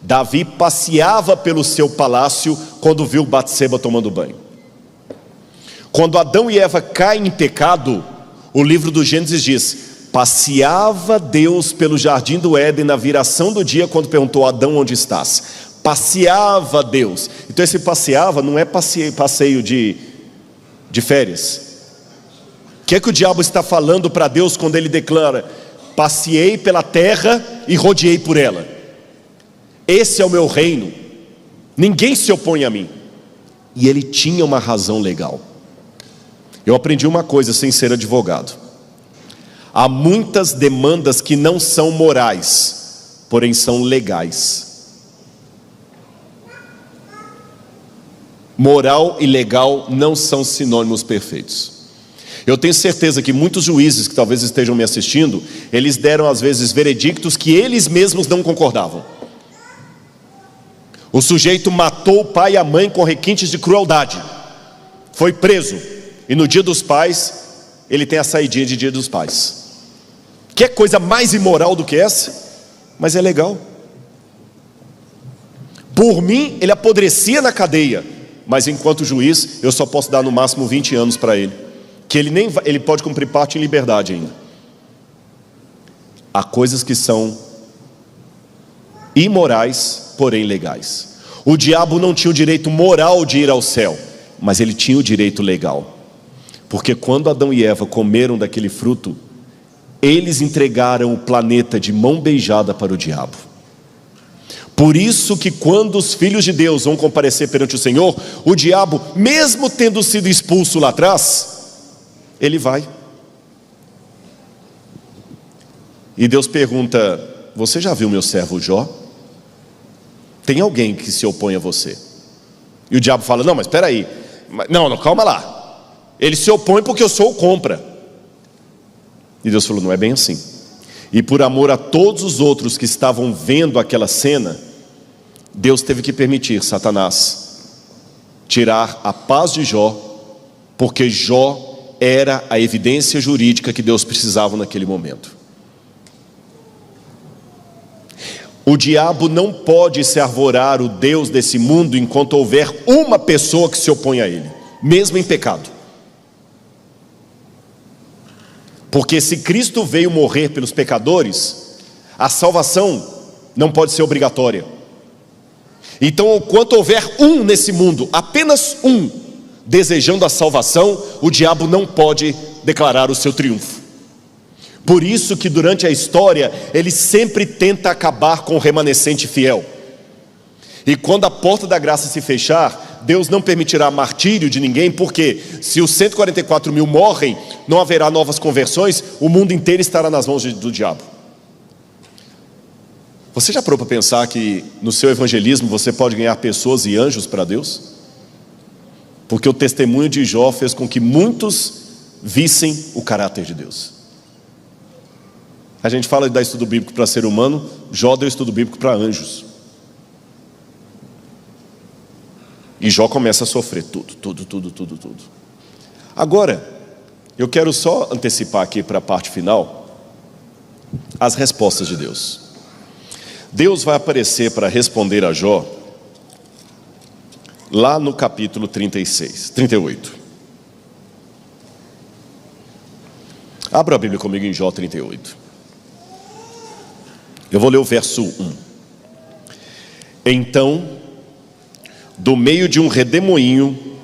Davi passeava pelo seu palácio quando viu Batseba tomando banho. Quando Adão e Eva caem em pecado, o livro do Gênesis diz: passeava Deus pelo jardim do Éden na viração do dia, quando perguntou: Adão, onde estás? Passeava Deus. Então esse passeava não é passeio de férias. O que é que o diabo está falando para Deus quando ele declara: passeei pela terra e rodeei por ela? Esse é o meu reino, ninguém se opõe a mim. E ele tinha uma razão legal. Eu aprendi uma coisa sem ser advogado: há muitas demandas que não são morais, porém são legais. Moral e legal não são sinônimos perfeitos. Eu tenho certeza que muitos juízes que talvez estejam me assistindo, eles deram às vezes veredictos que eles mesmos não concordavam. O sujeito matou o pai e a mãe com requintes de crueldade, foi preso, e no dia dos pais ele tem a saidinha de dia dos pais. Que coisa mais imoral do que essa? Mas é legal. Por mim ele apodrecia na cadeia, mas enquanto juiz eu só posso dar no máximo 20 anos para ele, que ele pode cumprir parte em liberdade ainda. Há coisas que são imorais, porém legais. O diabo não tinha o direito moral de ir ao céu, mas ele tinha o direito legal, porque quando Adão e Eva comeram daquele fruto, eles entregaram o planeta de mão beijada para o diabo. Por isso que quando os filhos de Deus vão comparecer perante o Senhor, o diabo, mesmo tendo sido expulso lá atrás, ele vai. E Deus pergunta: você já viu meu servo Jó? Tem alguém que se opõe a você? E o diabo fala: não, mas espera aí, não, calma lá, ele se opõe porque eu sou o contra. E Deus falou: não é bem assim. E por amor a todos os outros que estavam vendo aquela cena, Deus teve que permitir Satanás tirar a paz de Jó, porque Jó era a evidência jurídica que Deus precisava naquele momento. O diabo não pode se arvorar o Deus desse mundo enquanto houver uma pessoa que se opõe a ele, mesmo em pecado. Porque se Cristo veio morrer pelos pecadores, a salvação não pode ser obrigatória. Então, enquanto houver um nesse mundo, apenas um, desejando a salvação, o diabo não pode declarar o seu triunfo. Por isso que durante a história, ele sempre tenta acabar com o remanescente fiel. E quando a porta da graça se fechar, Deus não permitirá martírio de ninguém, porque se os 144 mil morrem, não haverá novas conversões, o mundo inteiro estará nas mãos do diabo. Você já parou para pensar que no seu evangelismo você pode ganhar pessoas e anjos para Deus? Porque o testemunho de Jó fez com que muitos vissem o caráter de Deus. A gente fala de dar estudo bíblico para ser humano, Jó deu estudo bíblico para anjos. E Jó começa a sofrer tudo. Agora, eu quero só antecipar aqui para a parte final as respostas de Deus. Deus vai aparecer para responder a Jó lá no capítulo 38. Abra a Bíblia comigo em Jó 38. Eu vou ler o verso 1. Então, do meio de um redemoinho,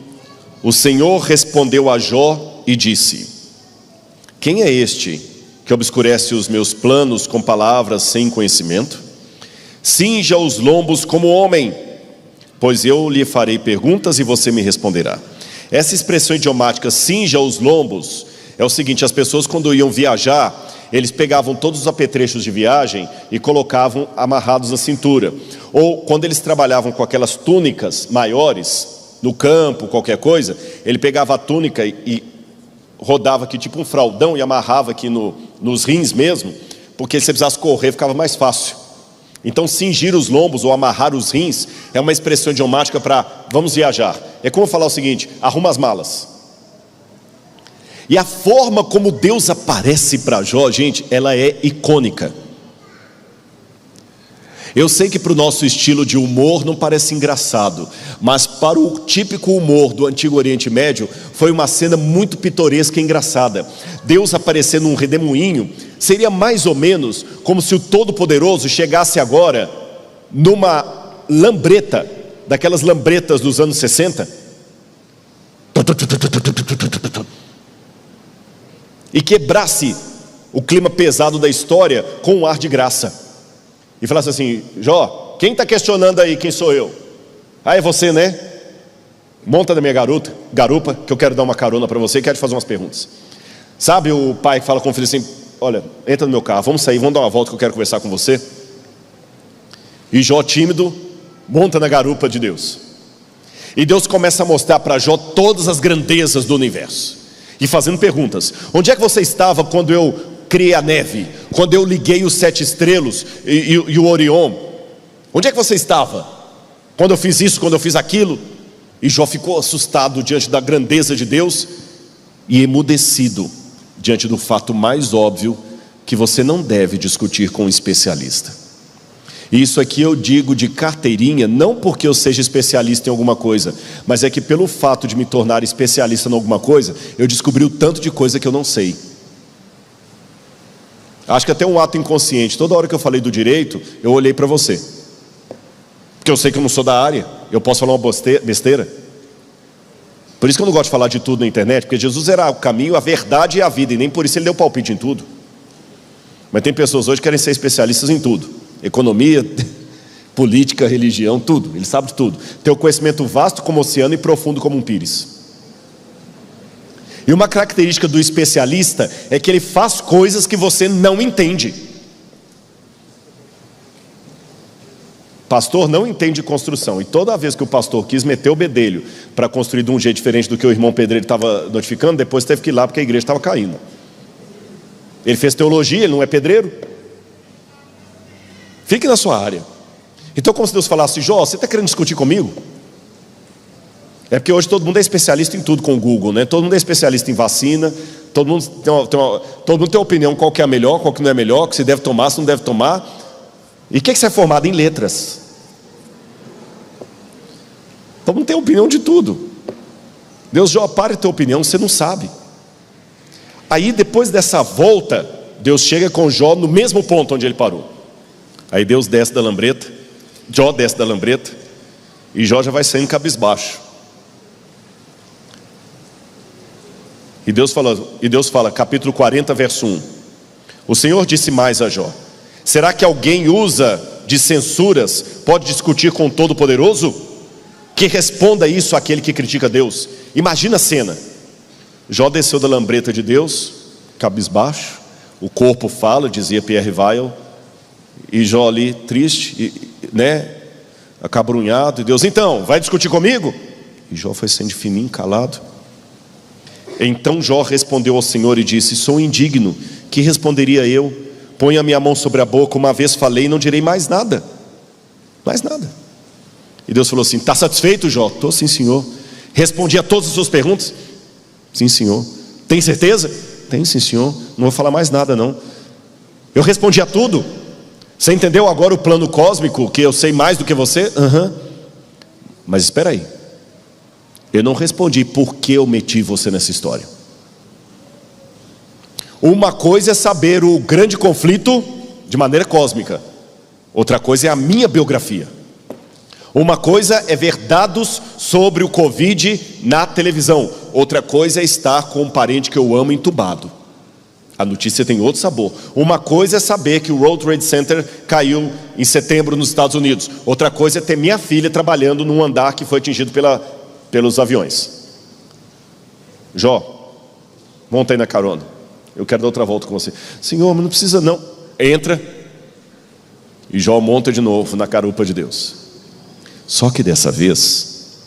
o Senhor respondeu a Jó e disse: quem é este que obscurece os meus planos com palavras sem conhecimento? Cinja os lombos como homem, pois eu lhe farei perguntas e você me responderá. Essa expressão idiomática, cinja os lombos, é o seguinte: as pessoas quando iam viajar, eles pegavam todos os apetrechos de viagem e colocavam amarrados na cintura. Ou quando eles trabalhavam com aquelas túnicas maiores, no campo, qualquer coisa, ele pegava a túnica e rodava aqui tipo um fraldão e amarrava aqui nos rins mesmo, porque se você precisasse correr ficava mais fácil. Então cingir os lombos ou amarrar os rins é uma expressão idiomática para vamos viajar. É como falar o seguinte: arruma as malas. E a forma como Deus aparece para Jó, gente, ela é icônica. Eu sei que para o nosso estilo de humor não parece engraçado, mas para o típico humor do Antigo Oriente Médio, foi uma cena muito pitoresca e engraçada. Deus aparecendo num redemoinho seria mais ou menos como se o Todo-Poderoso chegasse agora numa lambreta, daquelas lambretas dos anos 60, e quebrasse o clima pesado da história com um ar de graça. E falasse assim: Jó, quem está questionando aí quem sou eu? Ah, é você, né? Monta na minha garupa, que eu quero dar uma carona para você e quero te fazer umas perguntas. Sabe o pai que fala com o filho assim: olha, entra no meu carro, vamos sair, vamos dar uma volta que eu quero conversar com você. E Jó, tímido, monta na garupa de Deus. E Deus começa a mostrar para Jó todas as grandezas do universo. E fazendo perguntas: onde é que você estava quando eu criei a neve? Quando eu liguei os 7 estrelas e o Orion? Onde é que você estava quando eu fiz isso, quando eu fiz aquilo? E Jó ficou assustado diante da grandeza de Deus e emudecido diante do fato mais óbvio, que você não deve discutir com um especialista. E isso aqui eu digo de carteirinha, não porque eu seja especialista em alguma coisa, mas é que pelo fato de me tornar especialista em alguma coisa, eu descobri o tanto de coisa que eu não sei. Acho que até um ato inconsciente, toda hora que eu falei do direito, eu olhei para você, porque eu sei que eu não sou da área, eu posso falar uma besteira. Por isso que eu não gosto de falar de tudo na internet, porque Jesus era o caminho, a verdade e a vida, e nem por isso ele deu palpite em tudo. Mas tem pessoas hoje que querem ser especialistas em tudo: economia, política, religião, tudo. Ele sabe de tudo. Tem o conhecimento vasto como o oceano e profundo como um pires. E uma característica do especialista é que ele faz coisas que você não entende. Pastor não entende construção, e toda vez que o pastor quis meter o bedelho para construir de um jeito diferente do que o irmão pedreiro estava notificando, depois teve que ir lá porque a igreja estava caindo. Ele fez teologia, ele não é pedreiro. Fique na sua área. Então, como se Deus falasse: Jó, você está querendo discutir comigo? É porque hoje todo mundo é especialista em tudo com o Google, né? Todo mundo é especialista em vacina, todo mundo todo mundo tem uma opinião qual que é a melhor, qual que não é melhor, que se deve tomar, se não deve tomar. E o que você é formado em letras? Todo mundo tem opinião de tudo. Deus já para de ter opinião, você não sabe. Aí depois dessa volta, Deus chega com Jó no mesmo ponto onde ele parou. Aí Deus desce da lambreta, Jó desce da lambreta, e Jó já vai saindo cabisbaixo. E Deus fala, capítulo 40, verso 1. O Senhor disse mais a Jó: será que alguém usa de censuras, pode discutir com o Todo-Poderoso? Que responda isso àquele que critica Deus. Imagina a cena. Jó desceu da lambreta de Deus, cabisbaixo, o corpo fala, dizia Pierre Weil, e Jó ali triste, acabrunhado, e Deus, então, vai discutir comigo? E Jó foi sendo fininho, calado. Então Jó respondeu ao Senhor e disse: sou indigno, que responderia eu? Põe a minha mão sobre a boca, uma vez falei, não direi mais nada. Mais nada. E Deus falou assim: está satisfeito, Jó? Estou, sim, Senhor. Respondi a todas as suas perguntas? Sim, Senhor. Tem certeza? Tenho, sim, Senhor. Não vou falar mais nada, não. Eu respondi a tudo. Você entendeu agora o plano cósmico, que eu sei mais do que você? Mas espera aí, eu não respondi por que eu meti você nessa história. Uma coisa é saber o grande conflito de maneira cósmica, outra coisa é a minha biografia. Uma coisa é ver dados sobre o Covid na televisão, outra coisa é estar com um parente que eu amo entubado. A notícia tem outro sabor. Uma coisa é saber que o World Trade Center caiu em setembro nos Estados Unidos, outra coisa é ter minha filha trabalhando num andar que foi atingido pelos aviões. Jó, monta aí na carona, eu quero dar outra volta com você. Senhor, mas não precisa não. Entra. E Jó monta de novo na garupa de Deus. Só que dessa vez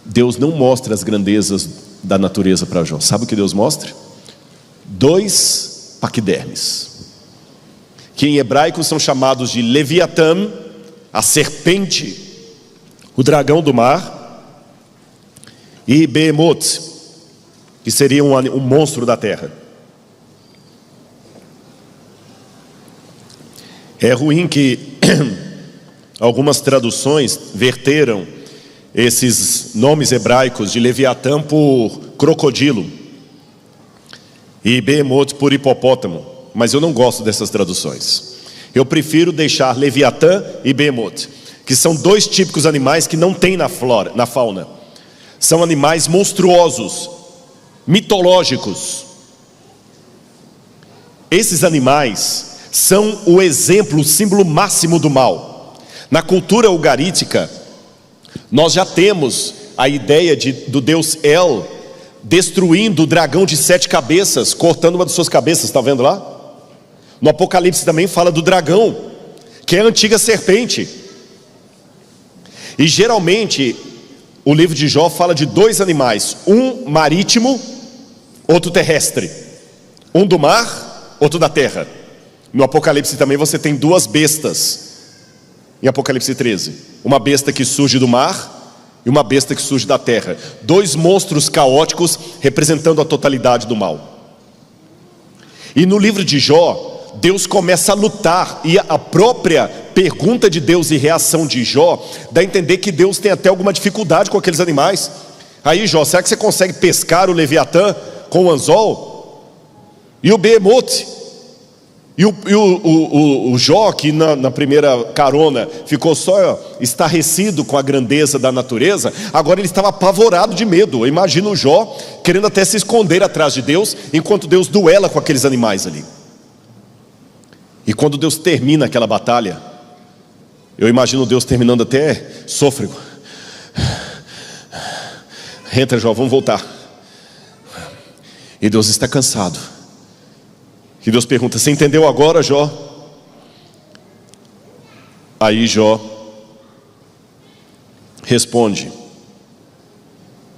Deus não mostra as grandezas da natureza para Jó. Sabe o que Deus mostra? 2 paquidermes, que em hebraico são chamados de Leviatã, a serpente, o dragão do mar, e Behemoth, que seria um monstro da terra. É ruim que algumas traduções verteram esses nomes hebraicos de Leviatã por crocodilo e Behemoth por hipopótamo, mas eu não gosto dessas traduções. Eu prefiro deixar Leviatã e Behemoth, que são 2 típicos animais que não tem na fauna. São animais monstruosos, mitológicos. Esses animais são o exemplo, o símbolo máximo do mal. Na cultura ugarítica, nós já temos a ideia do deus El destruindo o dragão de 7 cabeças, cortando uma de suas cabeças, está vendo lá? No Apocalipse também fala do dragão, que é a antiga serpente. E geralmente o livro de Jó fala de 2 animais, um marítimo, outro terrestre, um do mar, outro da terra. No Apocalipse também você tem 2 bestas, em Apocalipse 13, uma besta que surge do mar e uma besta que surge da terra. 2 monstros caóticos representando a totalidade do mal. E no livro de Jó, Deus começa a lutar, e a própria pergunta de Deus e reação de Jó dá a entender que Deus tem até alguma dificuldade com aqueles animais. Aí Jó, será que você consegue pescar o Leviatã com o anzol? E o Behemoth? E o Jó, que na primeira carona ficou só estarrecido com a grandeza da natureza, agora ele estava apavorado de medo. Eu imagino o Jó querendo até se esconder atrás de Deus, enquanto Deus duela com aqueles animais ali. E quando Deus termina aquela batalha, eu imagino Deus terminando até sôfrego. Entra, Jó, vamos voltar. E Deus está cansado. E Deus pergunta: você entendeu agora, Jó? Aí Jó responde: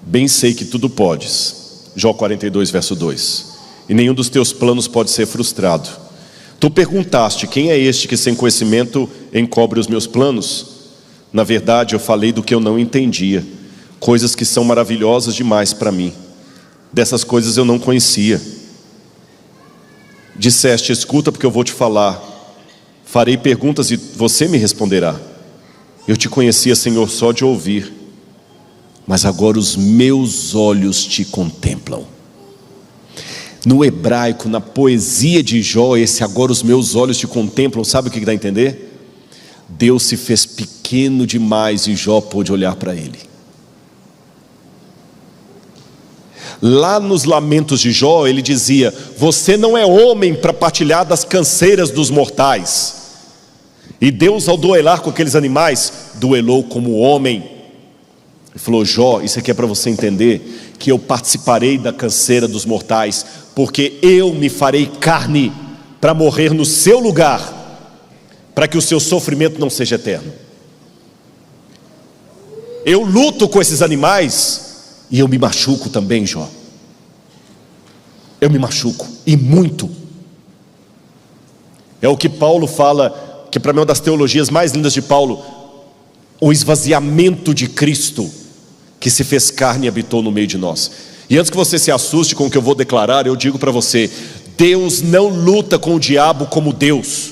bem sei que tudo podes. Jó 42, verso 2. E nenhum dos teus planos pode ser frustrado. Tu perguntaste: quem é este que sem conhecimento encobre os meus planos? Na verdade eu falei do que eu não entendia, coisas que são maravilhosas demais para mim. Dessas coisas eu não conhecia. Disseste: escuta, porque eu vou te falar. Farei perguntas e você me responderá. Eu te conhecia, Senhor, só de ouvir, mas agora os meus olhos te contemplam. No hebraico, na poesia de Jó, esse agora os meus olhos te contemplam, sabe o que dá a entender? Deus se fez pequeno demais e Jó pôde olhar para ele. Lá nos lamentos de Jó, ele dizia: você não é homem para partilhar das canseiras dos mortais. E Deus, ao duelar com aqueles animais, duelou como homem. Ele falou: Jó, isso aqui é para você entender que eu participarei da canseira dos mortais, porque eu me farei carne para morrer no seu lugar, para que o seu sofrimento não seja eterno. Eu luto com esses animais e eu me machuco também, Jó. Eu me machuco, e muito. É o que Paulo fala, que para mim é uma das teologias mais lindas de Paulo: o esvaziamento de Cristo, que se fez carne e habitou no meio de nós. E antes que você se assuste com o que eu vou declarar, eu digo para você: Deus não luta com o diabo como Deus.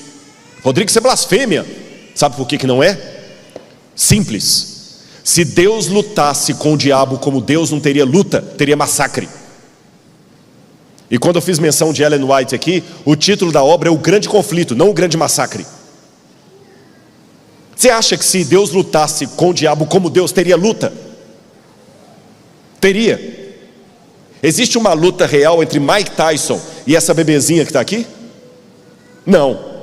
Rodrigo, isso é blasfêmia. Sabe por que não é? Simples. Se Deus lutasse com o diabo como Deus, não teria luta, teria massacre. E quando eu fiz menção de Ellen White aqui, o título da obra é O Grande Conflito, não O Grande Massacre. Você acha que se Deus lutasse com o diabo como Deus, teria luta? Teria. Existe uma luta real entre Mike Tyson e essa bebezinha que está aqui? Não.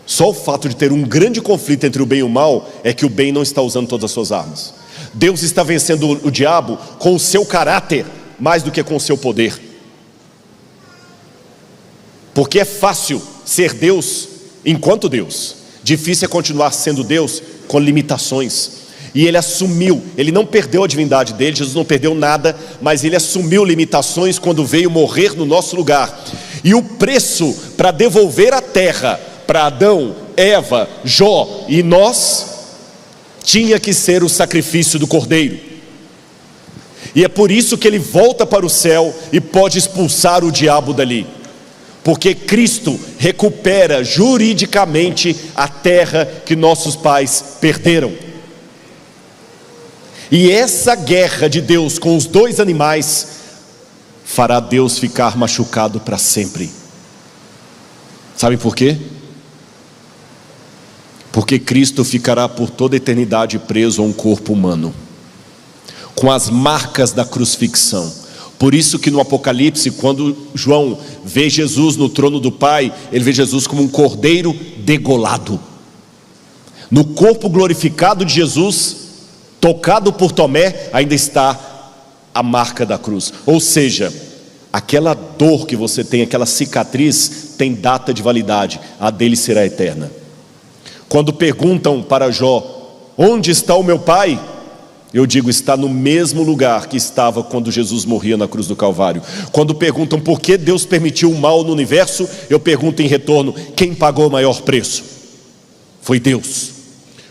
Só o fato de ter um grande conflito entre o bem e o mal é que o bem não está usando todas as suas armas. Deus está vencendo o diabo com o seu caráter mais do que com o seu poder. Porque é fácil ser Deus enquanto Deus, difícil é continuar sendo Deus com limitações. E ele assumiu, ele não perdeu a divindade dele, Jesus não perdeu nada, mas ele assumiu limitações quando veio morrer no nosso lugar. E o preço para devolver a terra para Adão, Eva, Jó e nós, tinha que ser o sacrifício do Cordeiro. E é por isso que ele volta para o céu e pode expulsar o diabo dali, porque Cristo recupera juridicamente a terra que nossos pais perderam. E essa guerra de Deus com os dois animais fará Deus ficar machucado para sempre. Sabe por quê? Porque Cristo ficará por toda a eternidade preso a um corpo humano, com as marcas da crucifixão. Por isso que no Apocalipse, quando João vê Jesus no trono do Pai, ele vê Jesus como um cordeiro degolado. No corpo glorificado de Jesus, tocado por Tomé, ainda está a marca da cruz. Ou seja, aquela dor que você tem, aquela cicatriz, tem data de validade, a dele será eterna. Quando perguntam para Jó: onde está o meu pai? Eu digo: está no mesmo lugar que estava quando Jesus morria na cruz do Calvário. Quando perguntam por que Deus permitiu o mal no universo, eu pergunto em retorno: quem pagou o maior preço? Foi Deus.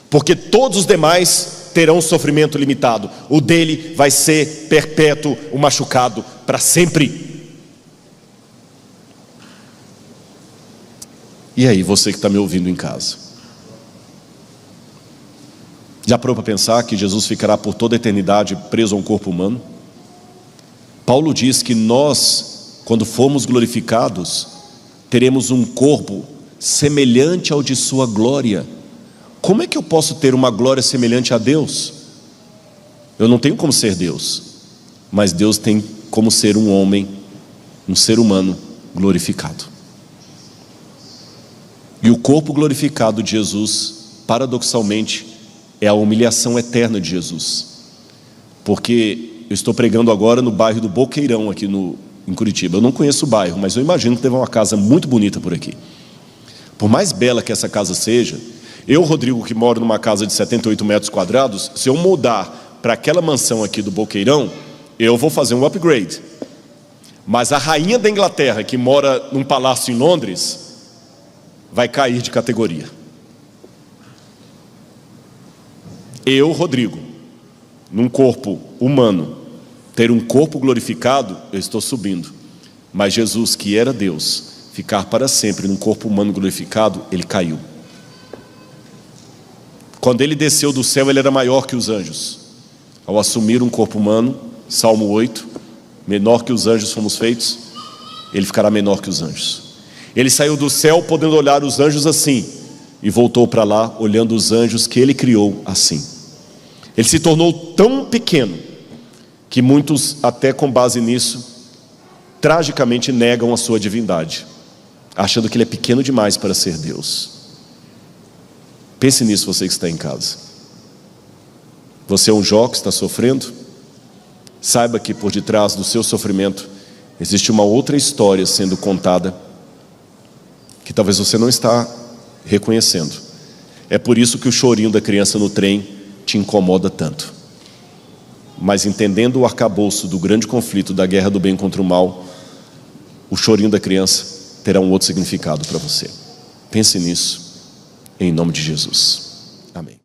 Porque todos os demais terão sofrimento limitado, o dele vai ser perpétuo, o machucado para sempre. E aí, você que está me ouvindo em casa, já parou para pensar que Jesus ficará por toda a eternidade preso a um corpo humano? Paulo diz que nós, quando formos glorificados, teremos um corpo semelhante ao de sua glória. Como é que eu posso ter uma glória semelhante a Deus? Eu não tenho como ser Deus, mas Deus tem como ser um homem, um ser humano glorificado. E o corpo glorificado de Jesus, paradoxalmente, é a humilhação eterna de Jesus. Porque eu estou pregando agora no bairro do Boqueirão, aqui em Curitiba. Eu não conheço o bairro, mas eu imagino que deve uma casa muito bonita por aqui. Por mais bela que essa casa seja, eu, Rodrigo, que moro numa casa de 78 metros quadrados, se eu mudar para aquela mansão aqui do Boqueirão, eu vou fazer um upgrade. Mas a rainha da Inglaterra, que mora num palácio em Londres, vai cair de categoria. Eu, Rodrigo, num corpo humano, ter um corpo glorificado, eu estou subindo. Mas Jesus, que era Deus, ficar para sempre num corpo humano glorificado, ele caiu. Quando ele desceu do céu, ele era maior que os anjos. Ao assumir um corpo humano, Salmo 8, menor que os anjos fomos feitos, ele ficará menor que os anjos. Ele saiu do céu podendo olhar os anjos assim, e voltou para lá olhando os anjos que ele criou assim. Ele se tornou tão pequeno, que muitos, até com base nisso, tragicamente negam a sua divindade, achando que ele é pequeno demais para ser Deus. Pense nisso, você que está em casa. Você é um Jó que está sofrendo? Saiba que por detrás do seu sofrimento existe uma outra história sendo contada, que talvez você não está reconhecendo. É por isso que o chorinho da criança no trem te incomoda tanto. Mas entendendo o arcabouço do grande conflito da guerra do bem contra o mal, o chorinho da criança terá um outro significado para você. Pense nisso, em nome de Jesus. Amém.